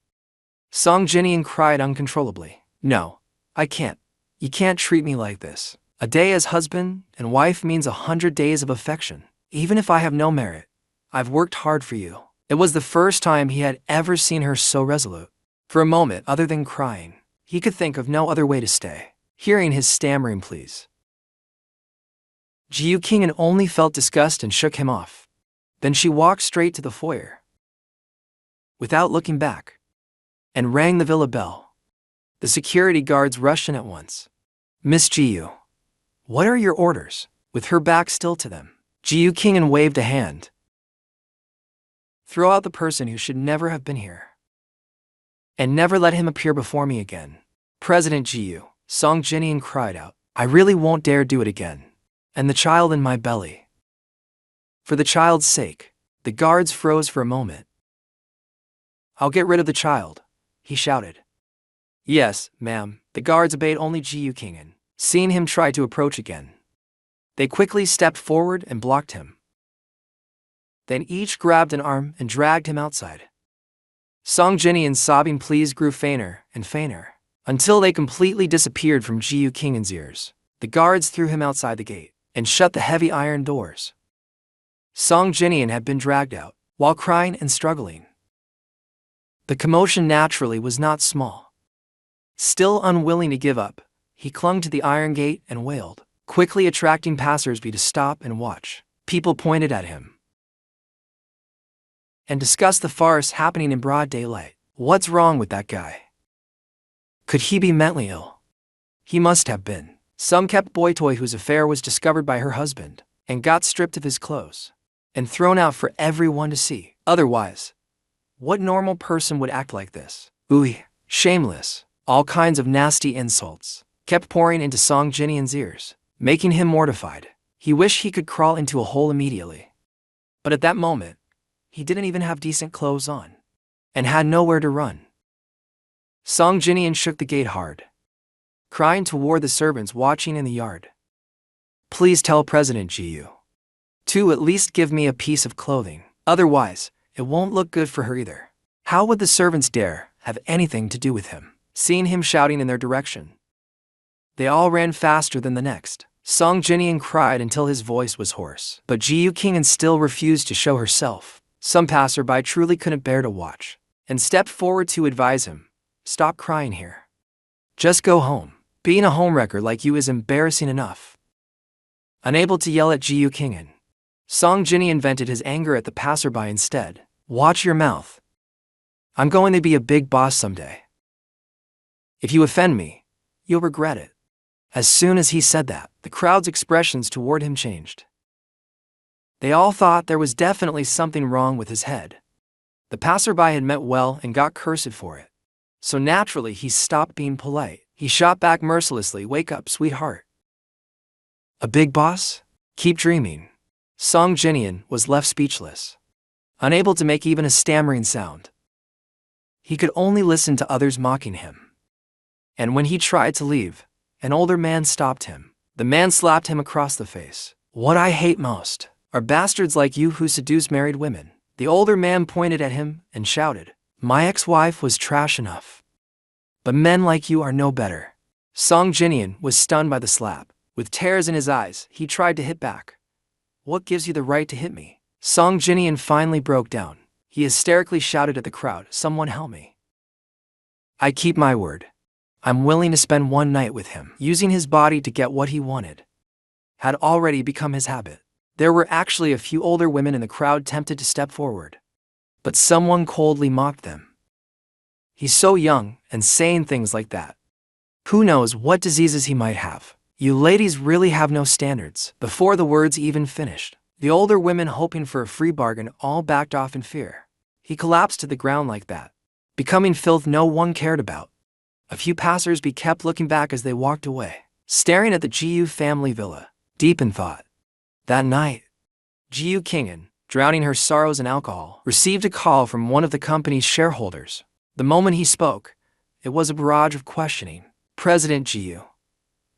Song Jinian cried uncontrollably. "No, I can't. You can't treat me like this. A day as husband and wife means 100 days of affection. Even if I have no merit, I've worked hard for you." It was the first time he had ever seen her so resolute. For a moment, other than crying, he could think of no other way to stay. Hearing his stammering pleas, Jiyu Kingin only felt disgust and shook him off. Then she walked straight to the foyer, without looking back, and rang the villa bell. The security guards rushed in at once. "Miss Jiyu, what are your orders?" With her back still to them, Jiyu Kingin waved a hand. "Throw out the person who should never have been here, and never let him appear before me again." "President Jiyu," Song Jinian cried out, "I really won't dare do it again. And the child in my belly." For the child's sake, the guards froze for a moment. "I'll get rid of the child," he shouted. "Yes, ma'am." The guards obeyed only Jiyu Kingin. Seeing him try to approach again, they quickly stepped forward and blocked him. Then each grabbed an arm and dragged him outside. Song Jinian's sobbing pleas grew fainter and fainter, until they completely disappeared from Ji Yuqing's ears. The guards threw him outside the gate and shut the heavy iron doors. Song Jinian had been dragged out, while crying and struggling. The commotion naturally was not small. Still unwilling to give up, he clung to the iron gate and wailed, quickly attracting passersby to stop and watch. People pointed at him and discussed the farce happening in broad daylight. What's wrong with that guy? Could he be mentally ill? He must have been. Some kept Boitoy, whose affair was discovered by her husband, and got stripped of his clothes and thrown out for everyone to see. Otherwise, what normal person would act like this? Ooh, shameless. All kinds of nasty insults kept pouring into Song Jinian's ears, making him mortified. He wished he could crawl into a hole immediately. But at that moment, he didn't even have decent clothes on, and had nowhere to run. Song Jinian shook the gate hard, crying toward the servants watching in the yard. Please tell President Ji to at least give me a piece of clothing. Otherwise, it won't look good for her either. How would the servants dare have anything to do with him? Seeing him shouting in their direction, they all ran faster than the next. Song Jinian cried until his voice was hoarse. But Ji Yuqing still refused to show herself. Some passerby truly couldn't bear to watch, and stepped forward to advise him, stop crying here. Just go home. Being a homewrecker like you is embarrassing enough. Unable to yell at Ji Yuqing, Song Jinian vented his anger at the passerby instead. Watch your mouth. I'm going to be a big boss someday. If you offend me, you'll regret it. As soon as he said that, the crowd's expressions toward him changed. They all thought there was definitely something wrong with his head. The passerby had meant well and got cursed for it. So naturally he stopped being polite. He shot back mercilessly, wake up, sweetheart. A big boss? Keep dreaming. Song Jinian was left speechless, unable to make even a stammering sound. He could only listen to others mocking him. And when he tried to leave, an older man stopped him. The man slapped him across the face. What I hate most are bastards like you who seduce married women. The older man pointed at him and shouted, my ex-wife was trash enough, but men like you are no better. Song Jinian was stunned by the slap. With tears in his eyes, he tried to hit back. What gives you the right to hit me? Song Jinian finally broke down. He hysterically shouted at the crowd, someone help me. I keep my word. I'm willing to spend one night with him. Using his body to get what he wanted had already become his habit. There were actually a few older women in the crowd tempted to step forward, but someone coldly mocked them. He's so young and saying things like that. Who knows what diseases he might have? You ladies really have no standards. Before the words even finished, the older women, hoping for a free bargain, all backed off in fear. He collapsed to the ground like that, becoming filth no one cared about. A few passersby kept looking back as they walked away, staring at the Ji family villa, deep in thought. That night, Ji Yuqing, drowning her sorrows in alcohol, received a call from one of the company's shareholders. The moment he spoke, it was a barrage of questioning. President Ji,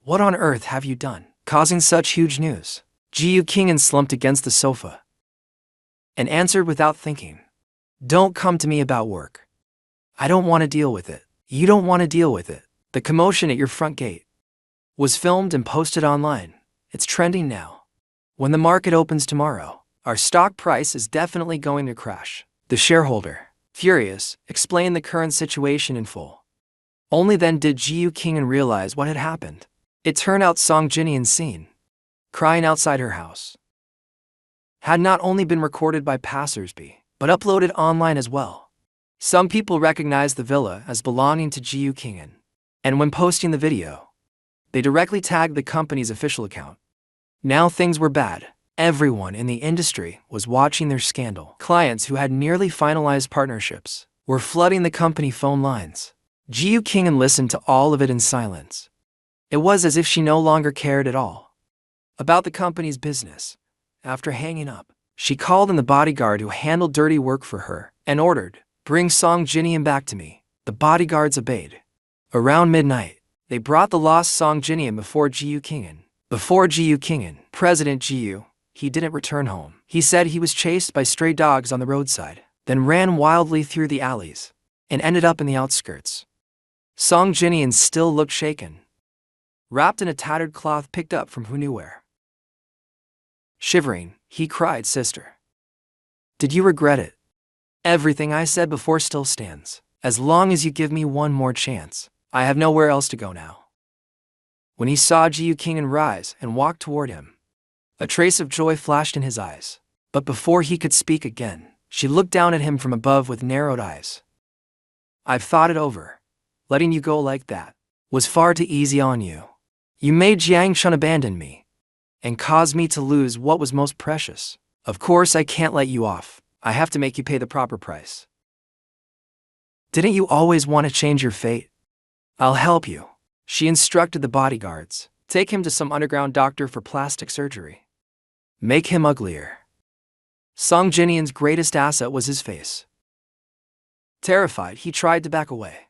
what on earth have you done, causing such huge news? Ji Yuqing slumped against the sofa and answered without thinking. Don't come to me about work. I don't want to deal with it. You don't want to deal with it. The commotion at your front gate was filmed and posted online. It's trending now. When the market opens tomorrow, our stock price is definitely going to crash. The shareholder, furious, explained the current situation in full. Only then did Ji Yuqing realize what had happened. It turned out Song Jinian's scene, crying outside her house, had not only been recorded by passersby, but uploaded online as well. Some people recognized the villa as belonging to Ji Yuqing, and when posting the video, they directly tagged the company's official account. Now things were bad. Everyone in the industry was watching their scandal. Clients who had nearly finalized partnerships were flooding the company phone lines. Ji Yuqing listened to all of it in silence. It was as if she no longer cared at all about the company's business. After hanging up, she called in the bodyguard who handled dirty work for her and ordered, bring Song Jinian back to me. The bodyguards obeyed. Around midnight, they brought the lost Song Jinian before Ji Yuqing. Before Ji Yuqing, President Ji, he didn't return home. He said he was chased by stray dogs on the roadside, then ran wildly through the alleys, and ended up in the outskirts. Song Jinian still looked shaken, wrapped in a tattered cloth picked up from who knew where. Shivering, he cried, "Sister, did you regret it? Everything I said before still stands. As long as you give me one more chance, I have nowhere else to go now." When he saw Jiyu Qing'an rise and walk toward him, a trace of joy flashed in his eyes. But before he could speak again, she looked down at him from above with narrowed eyes. "I've thought it over. Letting you go like that was far too easy on you. You made Jiang Chun abandon me and caused me to lose what was most precious. Of course, I can't let you off. I have to make you pay the proper price. Didn't you always want to change your fate? I'll help you." She instructed the bodyguards. "Take him to some underground doctor for plastic surgery. Make him uglier." Song Jinian's greatest asset was his face. Terrified, he tried to back away,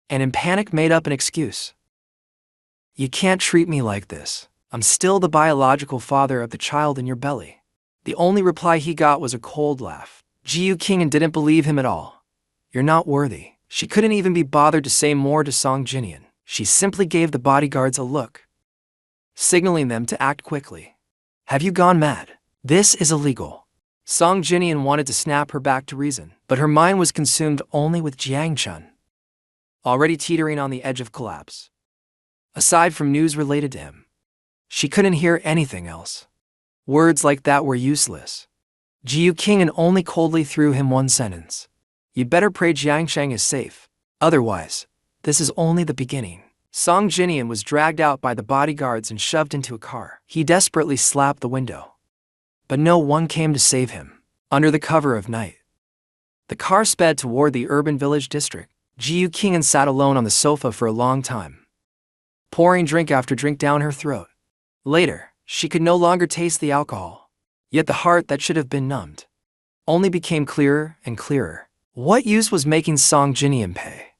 and in panic made up an excuse. "You can't treat me like this. I'm still the biological father of the child in your belly." The only reply he got was a cold laugh. Jiyu Qing'an didn't believe him at all. "You're not worthy." She couldn't even be bothered to say more to Song Jinian. She simply gave the bodyguards a look, signaling them to act quickly. "Have you gone mad? This is illegal." Song Jinian wanted to snap her back to reason, but her mind was consumed only with Jiang Chun, already teetering on the edge of collapse. Aside from news related to him, she couldn't hear anything else. Words like that were useless. Jiyu Qing'an only coldly threw him one sentence. "You better pray Jiang Cheng is safe. Otherwise, this is only the beginning." Song Jinian was dragged out by the bodyguards and shoved into a car. He desperately slapped the window, but no one came to save him. Under the cover of night, the car sped toward the urban village district. Jiyu Qing'an sat alone on the sofa for a long time, pouring drink after drink down her throat. Later, she could no longer taste the alcohol, yet the heart that should have been numbed only became clearer and clearer. What use was making Song Jinian pay?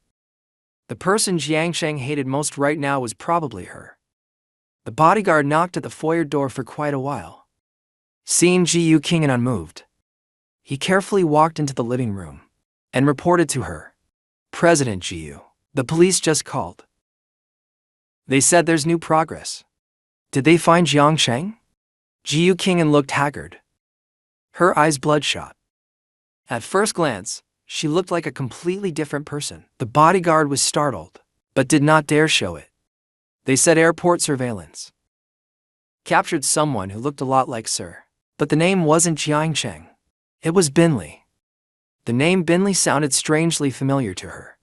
The person Jiang Cheng hated most right now was probably her. The bodyguard knocked at the foyer door for quite a while. Seeing Jiyu Qing'an unmoved, he carefully walked into the living room and reported to her. "President Jiyu, the police just called. They said there's new progress." "Did they find Jiang Cheng?" Jiyu Qing'an looked haggard, her eyes bloodshot. At first glance, she looked like a completely different person. The bodyguard was startled, but did not dare show it. "They said airport surveillance captured someone who looked a lot like Sir. But the name wasn't Jiang Cheng. It was Binli." The name Binli sounded strangely familiar to her,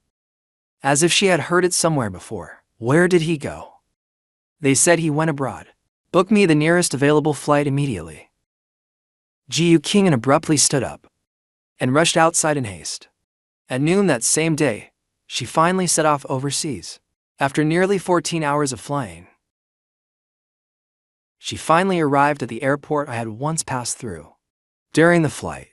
as if she had heard it somewhere before. "Where did he go?" "They said he went abroad. Book me the nearest available flight immediately." Jiyu Qing'an abruptly stood up and rushed outside in haste. At noon that same day, she finally set off overseas. After nearly 14 hours of flying, she finally arrived at the airport I had once passed through. During the flight,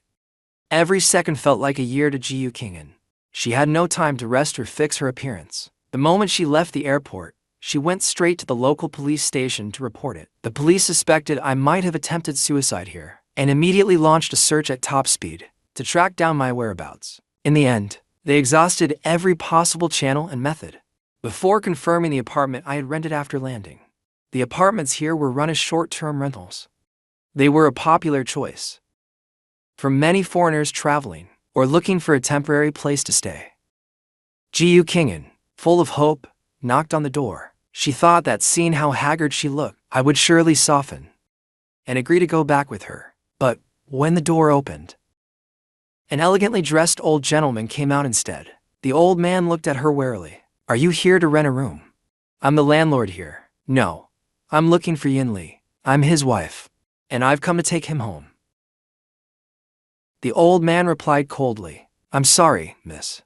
every second felt like a year to Jiyu Qing'an. She had no time to rest or fix her appearance. The moment she left the airport, she went straight to the local police station to report it. The police suspected I might have attempted suicide here, and immediately launched a search at top speed to track down my whereabouts. In the end, they exhausted every possible channel and method before confirming the apartment I had rented after landing. The apartments here were run as short-term rentals. They were a popular choice for many foreigners traveling or looking for a temporary place to stay. Jiyu Qing'an, full of hope, knocked on the door. She thought that seeing how haggard she looked, I would surely soften and agree to go back with her. But when the door opened, an elegantly dressed old gentleman came out instead. The old man looked at her warily. "Are you here to rent a room?" "I'm the landlord here." "No, I'm looking for Yin Li. I'm his wife, and I've come to take him home." The old man replied coldly. "I'm sorry, miss,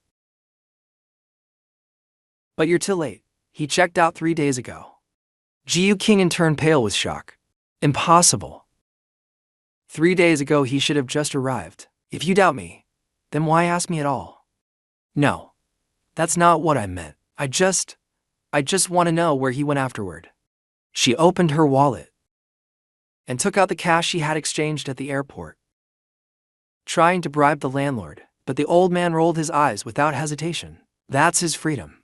but you're too late. He checked out 3 days ago." Jiyu Qing'an turned pale with shock. "Impossible. 3 days ago he should have just arrived. If you doubt me, then why ask me at all?" "No, that's not what I meant. I just want to know where he went afterward." She opened her wallet and took out the cash she had exchanged at the airport, trying to bribe the landlord, but the old man rolled his eyes without hesitation. That's his freedom.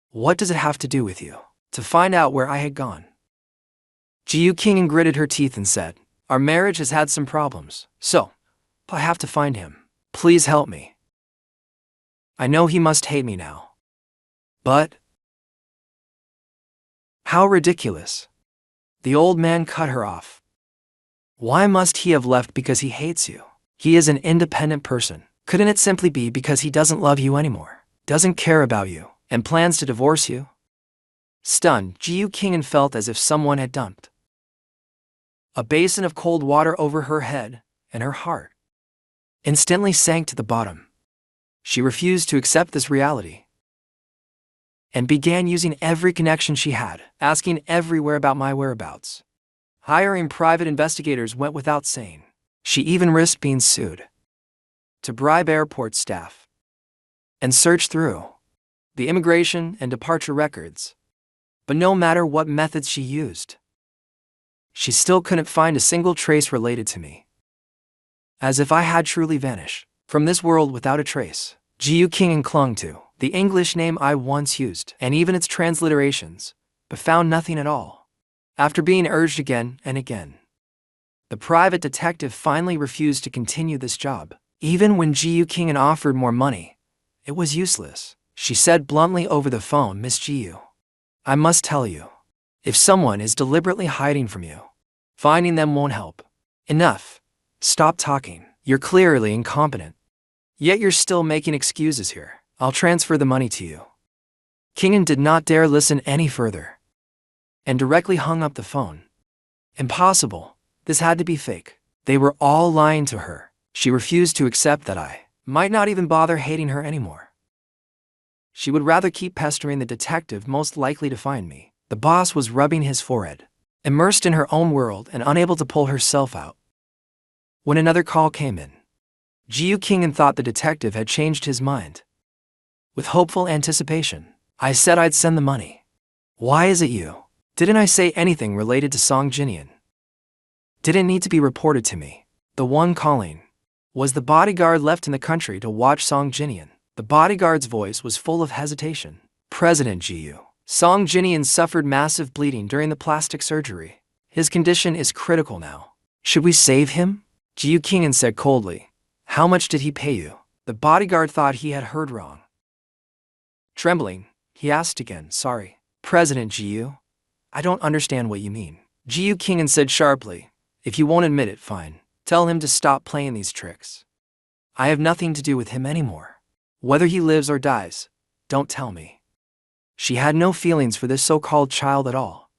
What does it have to do with you? To find out where I had gone. Ji King gritted her teeth and said, our marriage has had some problems, so I have to find him. Please help me. I know he must hate me now. But how ridiculous. The old man cut her off. Why must he have left because he hates you? He is an independent person. Couldn't it simply be because he doesn't love you anymore, doesn't care about you, and plans to divorce you? Stunned, Ji King felt as if someone had dumped a basin of cold water over her head, and her heart instantly sank to the bottom. She refused to accept this reality and began using every connection she had, asking everywhere about my whereabouts. Hiring private investigators went without saying. She even risked being sued to bribe airport staff and search through the immigration and departure records. But no matter what methods she used, she still couldn't find a single trace related to me. As if I had truly vanished from this world without a trace. Ji King clung to the English name I once used and even its transliterations, but found nothing at all. After being urged again and again, the private detective finally refused to continue this job. Even when Ji King offered more money, it was useless. She said bluntly over the phone, Miss Ji, I must tell you, if someone is deliberately hiding from you, finding them won't help. Enough. Stop talking. You're clearly incompetent. Yet you're still making excuses here. I'll transfer the money to you. Kingen did not dare listen any further and directly hung up the phone. Impossible. This had to be fake. They were all lying to her. She refused to accept that I might not even bother hating her anymore. She would rather keep pestering the detective most likely to find me. The boss was rubbing his forehead, immersed in her own world and unable to pull herself out. When another call came in, Ji King thought the detective had changed his mind. With hopeful anticipation, I said I'd send the money. Why is it you? Didn't I say anything related to Song Jinian? Didn't need to be reported to me. The one calling was the bodyguard left in the country to watch Song Jinian. The bodyguard's voice was full of hesitation. President Ji, Song Jinian suffered massive bleeding during the plastic surgery. His condition is critical now. Should we save him? Ji King said coldly. How much did he pay you? The bodyguard thought he had heard wrong. Trembling, he asked again, sorry, President Ji, I don't understand what you mean. Ji King said sharply, if you won't admit it, fine. Tell him to stop playing these tricks. I have nothing to do with him anymore. Whether he lives or dies, don't tell me. She had no feelings for this so-called child at all.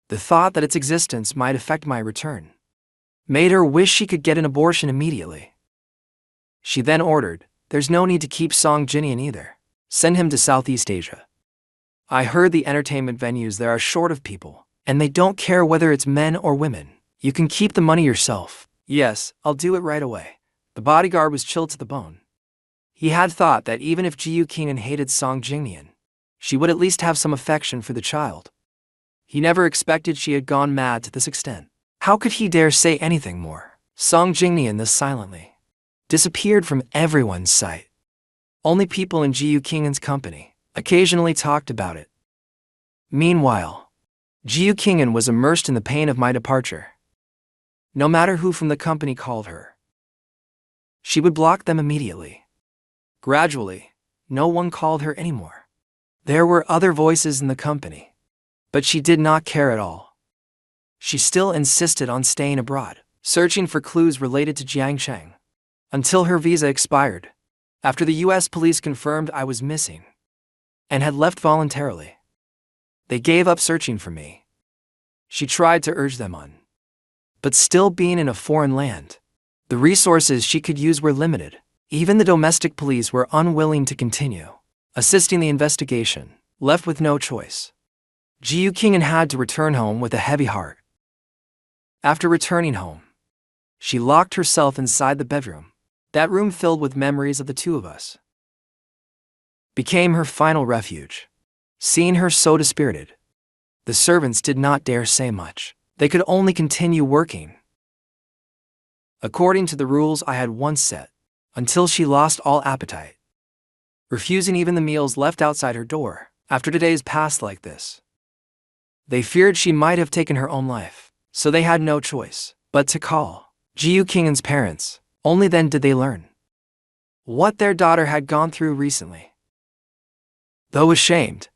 The thought that its existence might affect my return made her wish she could get an abortion immediately. She then ordered, there's no need to keep Song Jinian either. Send him to Southeast Asia. I heard the entertainment venues there are short of people, and they don't care whether it's men or women. You can keep the money yourself. Yes, I'll do it right away. The bodyguard was chilled to the bone. He had thought that even if Ji King hated Song Jinian, she would at least have some affection for the child. He never expected she had gone mad to this extent. How could he dare say anything more? Song Jinian thus silently disappeared from everyone's sight. Only people in Ji King's company occasionally talked about it. Meanwhile, Ji King was immersed in the pain of my departure. No matter who from the company called her, she would block them immediately. Gradually, no one called her anymore. There were other voices in the company, but she did not care at all. She still insisted on staying abroad, searching for clues related to Jiangsheng, until her visa expired, after the US police confirmed I was missing and had left voluntarily. They gave up searching for me. She tried to urge them on, but still being in a foreign land, the resources she could use were limited. Even the domestic police were unwilling to continue assisting the investigation. Left with no choice, Ji King had to return home with a heavy heart. After returning home, she locked herself inside the bedroom. That room, filled with memories of the two of us, became her final refuge. Seeing her so dispirited, the servants did not dare say much. They could only continue working according to the rules I had once set, until she lost all appetite, refusing even the meals left outside her door. After today's past like this, they feared she might have taken her own life, so they had no choice but to call Jiu Qing'an's parents. Only then did they learn what their daughter had gone through recently. Though ashamed,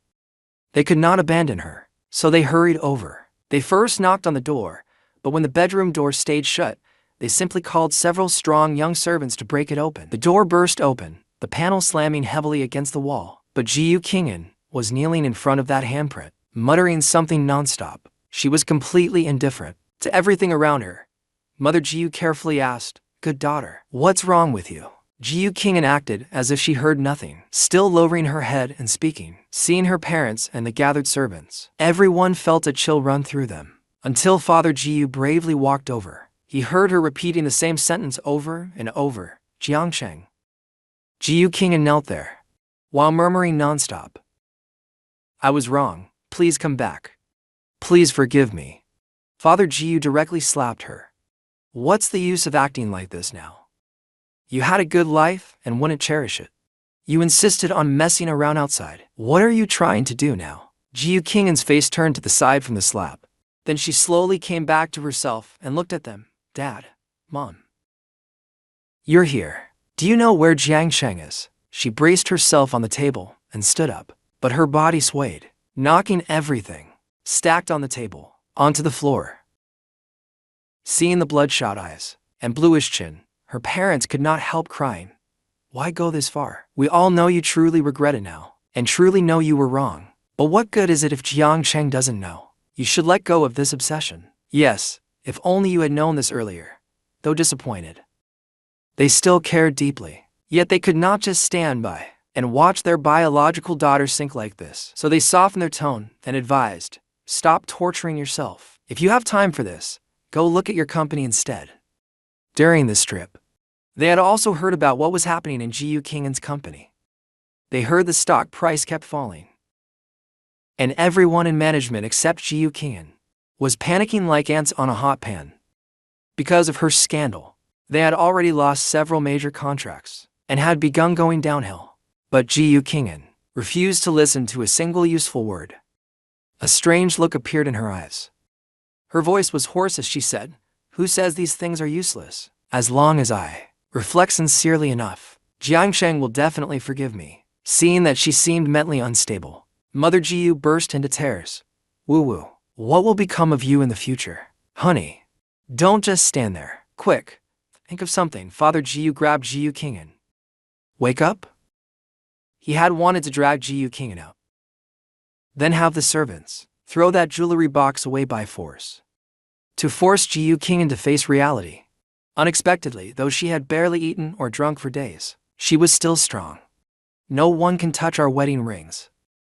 they could not abandon her, so they hurried over. They first knocked on the door, but when the bedroom door stayed shut, they simply called several strong young servants to break it open. The door burst open, the panel slamming heavily against the wall, but Jiu Qing'an was kneeling in front of that handprint, muttering something nonstop. She was completely indifferent to everything around her. Mother Jiu carefully asked, "Good daughter, what's wrong with you?" Jiu Qing'an acted as if she heard nothing, still lowering her head and speaking. Seeing her parents and the gathered servants, everyone felt a chill run through them, until Father Jiu bravely walked over. He heard her repeating the same sentence over and over, "Jiangsheng." Jiu Qing'an knelt there, while murmuring nonstop, "I was wrong, please come back. Please forgive me." Father Jiu directly slapped her. "What's the use of acting like this now? You had a good life and wouldn't cherish it. You insisted on messing around outside. What are you trying to do now?" Jiu Qing'an's face turned to the side from the slap. Then she slowly came back to herself and looked at them. "Dad, Mom, you're here. Do you know where Jiangsheng is?" She braced herself on the table and stood up, but her body swayed, knocking everything stacked on the table onto the floor. Seeing the bloodshot eyes and bluish chin, her parents could not help crying. "Why go this far? We all know you truly regret it now, and truly know you were wrong. But what good is it if Jiangsheng doesn't know? You should let go of this obsession." Yes, if only you had known this earlier. Though disappointed, they still cared deeply. Yet they could not just stand by and watch their biological daughter sink like this. So they softened their tone and advised, "Stop torturing yourself. If you have time for this, go look at your company instead." During this trip, they had also heard about what was happening in Jiu Qing'an's company. They heard the stock price kept falling, and everyone in management except Jiu Qing'an was panicking like ants on a hot pan. Because of her scandal, they had already lost several major contracts and had begun going downhill. But Jiu Qing'an refused to listen to a single useful word. A strange look appeared in her eyes. Her voice was hoarse as she said, "Who says these things are useless? As long as I reflect sincerely enough, Jiangsheng will definitely forgive me." Seeing that she seemed mentally unstable, Mother Jiu burst into tears. "Woo-woo, what will become of you in the future? Honey, don't just stand there. Quick, think of something." Father Jiu grabbed Jiu Qing'an. "Wake up?" He had wanted to drag Jiu Qing'an out, then have the servants throw that jewelry box away by force, to force Jiu Qing'an to face reality. Unexpectedly, though she had barely eaten or drunk for days, she was still strong. "No one can touch our wedding rings."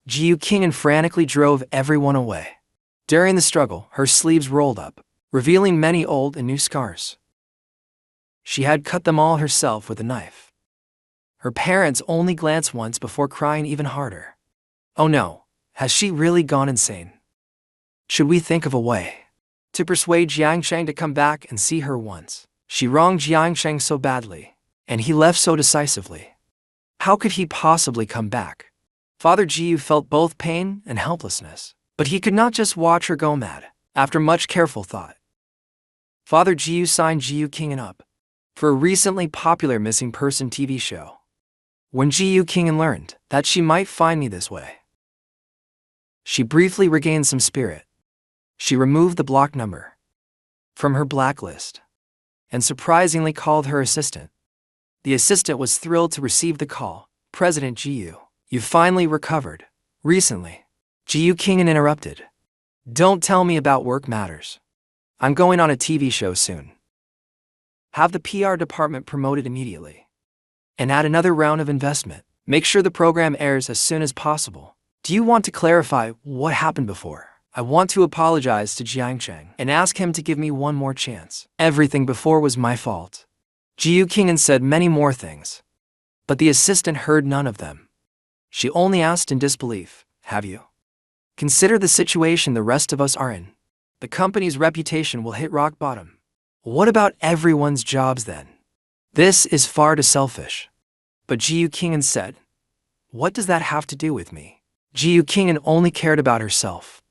Jiu Qing'an frantically drove everyone away. During the struggle, her sleeves rolled up, revealing many old and new scars. She had cut them all herself with a knife. Her parents only glanced once before crying even harder. "Oh no, has she really gone insane? Should we think of a way to persuade Jiangsheng to come back and see her once? She wronged Jiangsheng so badly, and he left so decisively. How could he possibly come back?" Father Jiu felt both pain and helplessness, but he could not just watch her go mad. After much careful thought, Father Jiu signed Jiu Qing'an up for a recently popular missing person TV show. When Jiu Qing'an learned that she might find me this way, she briefly regained some spirit. She removed the block number from her blacklist and surprisingly called her assistant. The assistant was thrilled to receive the call. "President Jiu, you finally recovered. Recently." Jiu Qing'an interrupted. "Don't tell me about work matters. I'm going on a TV show soon. Have the PR department promoted immediately. And add another round of investment. Make sure the program airs as soon as possible. Do you want to clarify what happened before? I want to apologize to Jiangsheng and ask him to give me one more chance. Everything before was my fault." Jiu Qing'an said many more things, but the assistant heard none of them. She only asked in disbelief, "Have you considered the situation the rest of us are in? the company's reputation will hit rock bottom. What about everyone's jobs then? This is far too selfish. But Ji Kingen said, what does that have to do with me? Ji Kingen only cared about herself.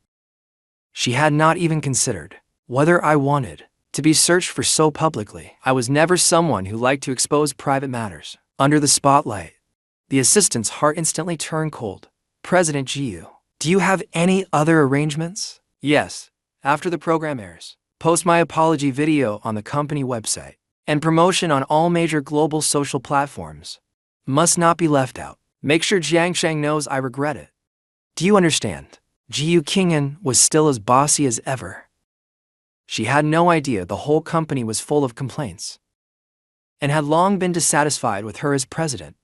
She had not even considered whether I wanted to be searched for so publicly. I was never someone who liked to expose private matters under the spotlight. The assistant's heart instantly turned cold. President Ji, do you have any other arrangements? Yes, after the program airs, post my apology video on the company website, and promotion on all major global social platforms. Must not be left out. Make sure Jiang Shang knows I regret it. Do you understand? Ji Kingen was still as bossy as ever. She had no idea the whole company was full of complaints, and had long been dissatisfied with her as president.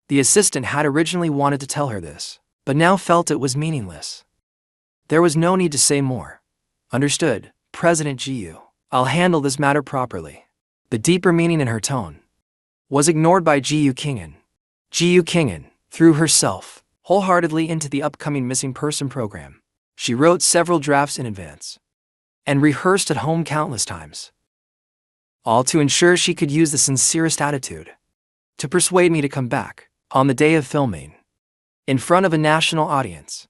The assistant had originally wanted to tell her this, but now felt it was meaningless. There was no need to say more. Understood, President Ji. I'll handle this matter properly. The deeper meaning in her tone was ignored by Ji Kingen. Ji Kingen threw herself wholeheartedly into the upcoming missing person program. She wrote several drafts in advance and rehearsed at home countless times, all to ensure she could use the sincerest attitude to persuade me to come back on the day of filming in front of a national audience.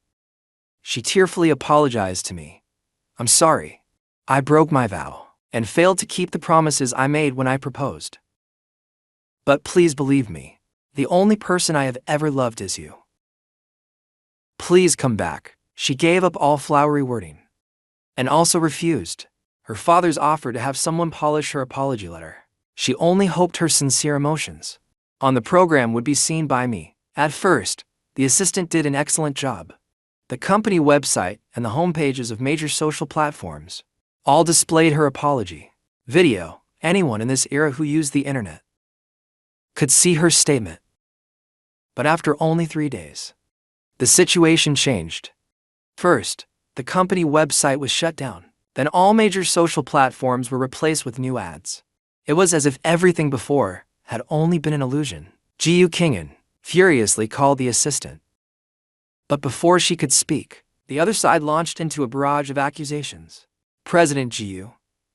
She tearfully apologized to me. I'm sorry. I broke my vow and failed to keep the promises I made when I proposed. But please believe me, the only person I have ever loved is you. Please come back. She gave up all flowery wording and also refused her father's offer to have someone polish her apology letter. She only hoped her sincere emotions on the program would be seen by me. At first, the assistant did an excellent job. The company website and the homepages of major social platforms all displayed her apology video. Anyone in this era who used the internet could see her statement. But after only 3 days, the situation changed. First, the company website was shut down. Then all major social platforms were replaced with new ads. It was as if everything before had only been an illusion. Ji Kingen furiously called the assistant. But before she could speak, the other side launched into a barrage of accusations. President Ji,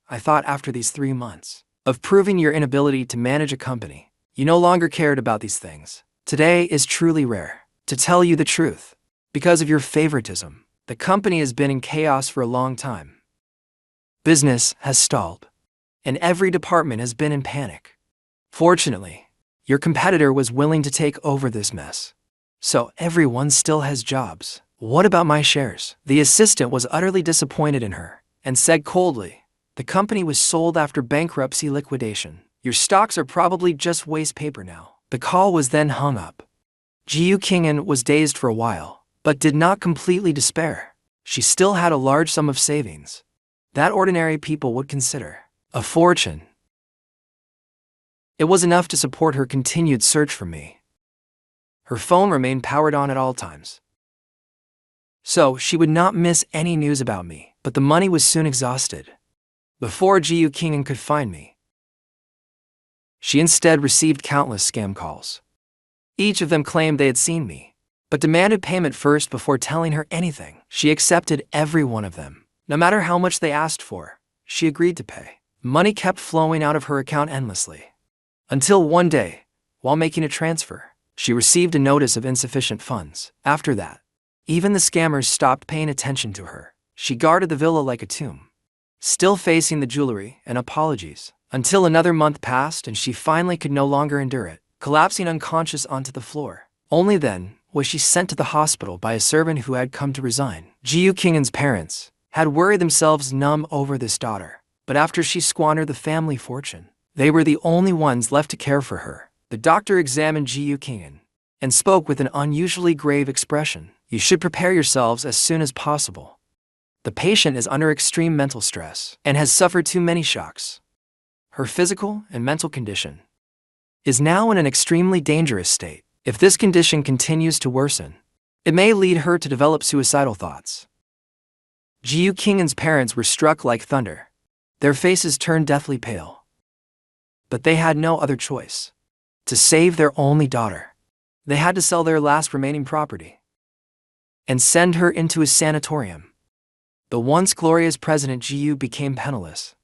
I thought after these 3 months of proving your inability to manage a company, you no longer cared about these things. Today is truly rare. To tell you the truth, because of your favoritism, the company has been in chaos for a long time. Business has stalled, and every department has been in panic. Fortunately, your competitor was willing to take over this mess, so everyone still has jobs. What about my shares? The assistant was utterly disappointed in her and said coldly, the company was sold after bankruptcy liquidation. Your stocks are probably just waste paper now. The call was then hung up. Ji Kingen was dazed for a while, but did not completely despair. She still had a large sum of savings that ordinary people would consider a fortune. It was enough to support her continued search for me. Her phone remained powered on at all times, so she would not miss any news about me. But the money was soon exhausted. Before Ji Kingen could find me, she instead received countless scam calls. Each of them claimed they had seen me, but demanded payment first before telling her anything. She accepted every one of them. No matter how much they asked for, she agreed to pay. Money kept flowing out of her account endlessly. Until one day, while making a transfer, she received a notice of insufficient funds. After that, even the scammers stopped paying attention to her. She guarded the villa like a tomb, still facing the jewelry and apologies, until another month passed and she finally could no longer endure it, collapsing unconscious onto the floor. Only then was she sent to the hospital by a servant who had come to resign. Ji Kingen's parents had worried themselves numb over this daughter, but after she squandered the family fortune, they were the only ones left to care for her. The doctor examined Ji Kingen and spoke with an unusually grave expression. You should prepare yourselves as soon as possible. The patient is under extreme mental stress and has suffered too many shocks. Her physical and mental condition is now in an extremely dangerous state. If this condition continues to worsen, it may lead her to develop suicidal thoughts. Ji Kingen's parents were struck like thunder. Their faces turned deathly pale. But they had no other choice. To save their only daughter, they had to sell their last remaining property and send her into a sanatorium. The once glorious President Jiyu became penniless.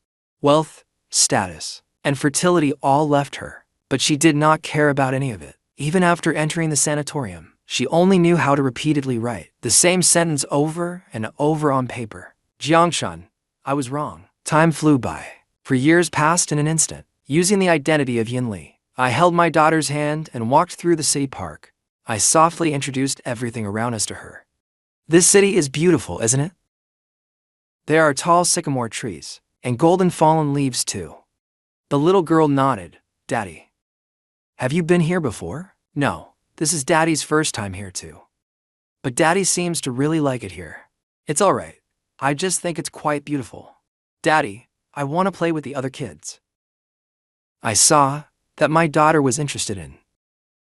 Wealth, status, and fertility all left her, but she did not care about any of it. Even after entering the sanatorium, she only knew how to repeatedly write the same sentence over and over on paper. Jiangshan, I was wrong. Time flew by. For years passed in an instant. Using the identity of Yin Li, I held my daughter's hand and walked through the city park. I softly introduced everything around us to her. This city is beautiful, isn't it? There are tall sycamore trees, and golden fallen leaves too. The little girl nodded. Daddy. Have you been here before? No, this is Daddy's first time here too. But Daddy seems to really like it here. It's alright. I just think it's quite beautiful. Daddy, I want to play with the other kids. I saw that my daughter was interested in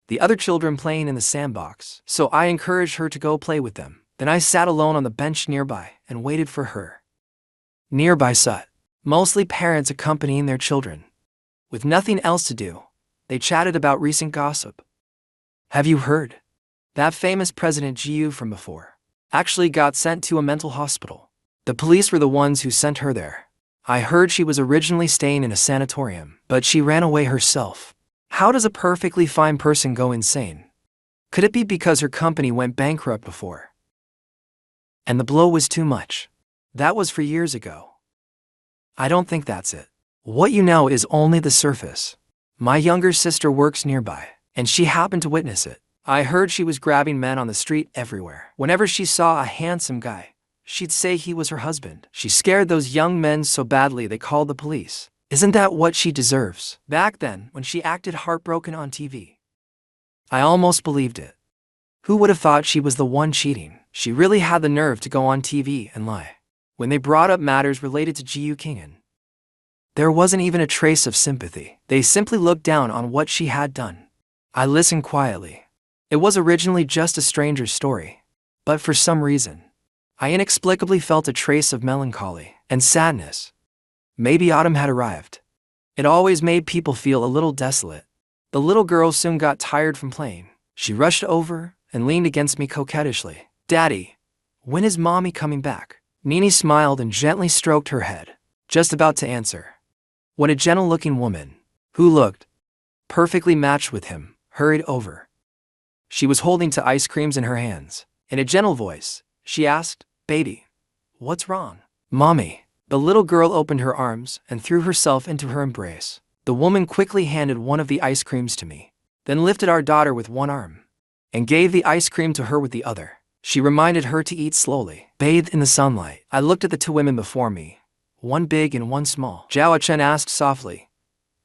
the other children playing in the sandbox, so I encouraged her to go play with them. Then I sat alone on the bench nearby and waited for her. Nearby sat mostly parents accompanying their children. With nothing else to do, they chatted about recent gossip. Have you heard? That famous President Jiyu from before actually got sent to a mental hospital. The police were the ones who sent her there. I heard she was originally staying in a sanatorium, but she ran away herself. How does a perfectly fine person go insane? Could it be because her company went bankrupt before? And the blow was too much. That was for years ago. I don't think that's it. What you know is only the surface. My younger sister works nearby, and she happened to witness it. I heard she was grabbing men on the street everywhere. Whenever she saw a handsome guy, she'd say he was her husband. She scared those young men so badly they called the police. Isn't that what she deserves? Back then, when she acted heartbroken on TV, I almost believed it. Who would have thought she was the one cheating? She really had the nerve to go on TV and lie. When they brought up matters related to Jiyu Kingen, there wasn't even a trace of sympathy. They simply looked down on what she had done. I listened quietly. It was originally just a stranger's story, but for some reason, I inexplicably felt a trace of melancholy and sadness. Maybe autumn had arrived. It always made people feel a little desolate. The little girl soon got tired from playing. She rushed over and leaned against me coquettishly. Daddy, when is Mommy coming back? Nini smiled and gently stroked her head, just about to answer, when a gentle-looking woman, who looked perfectly matched with him, hurried over. She was holding two ice creams in her hands. In a gentle voice, she asked, Baby, what's wrong? Mommy. The little girl opened her arms and threw herself into her embrace. The woman quickly handed one of the ice creams to me, then lifted our daughter with one arm and gave the ice cream to her with the other. She reminded her to eat slowly. Bathed in the sunlight, I looked at the two women before me, one big and one small. Zhao Chen asked softly,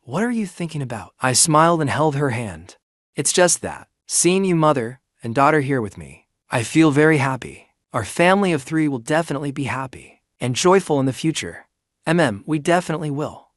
What are you thinking about? I smiled and held her hand. It's just that, seeing you mother and daughter here with me, I feel very happy. Our family of three will definitely be happy and joyful in the future. We definitely will.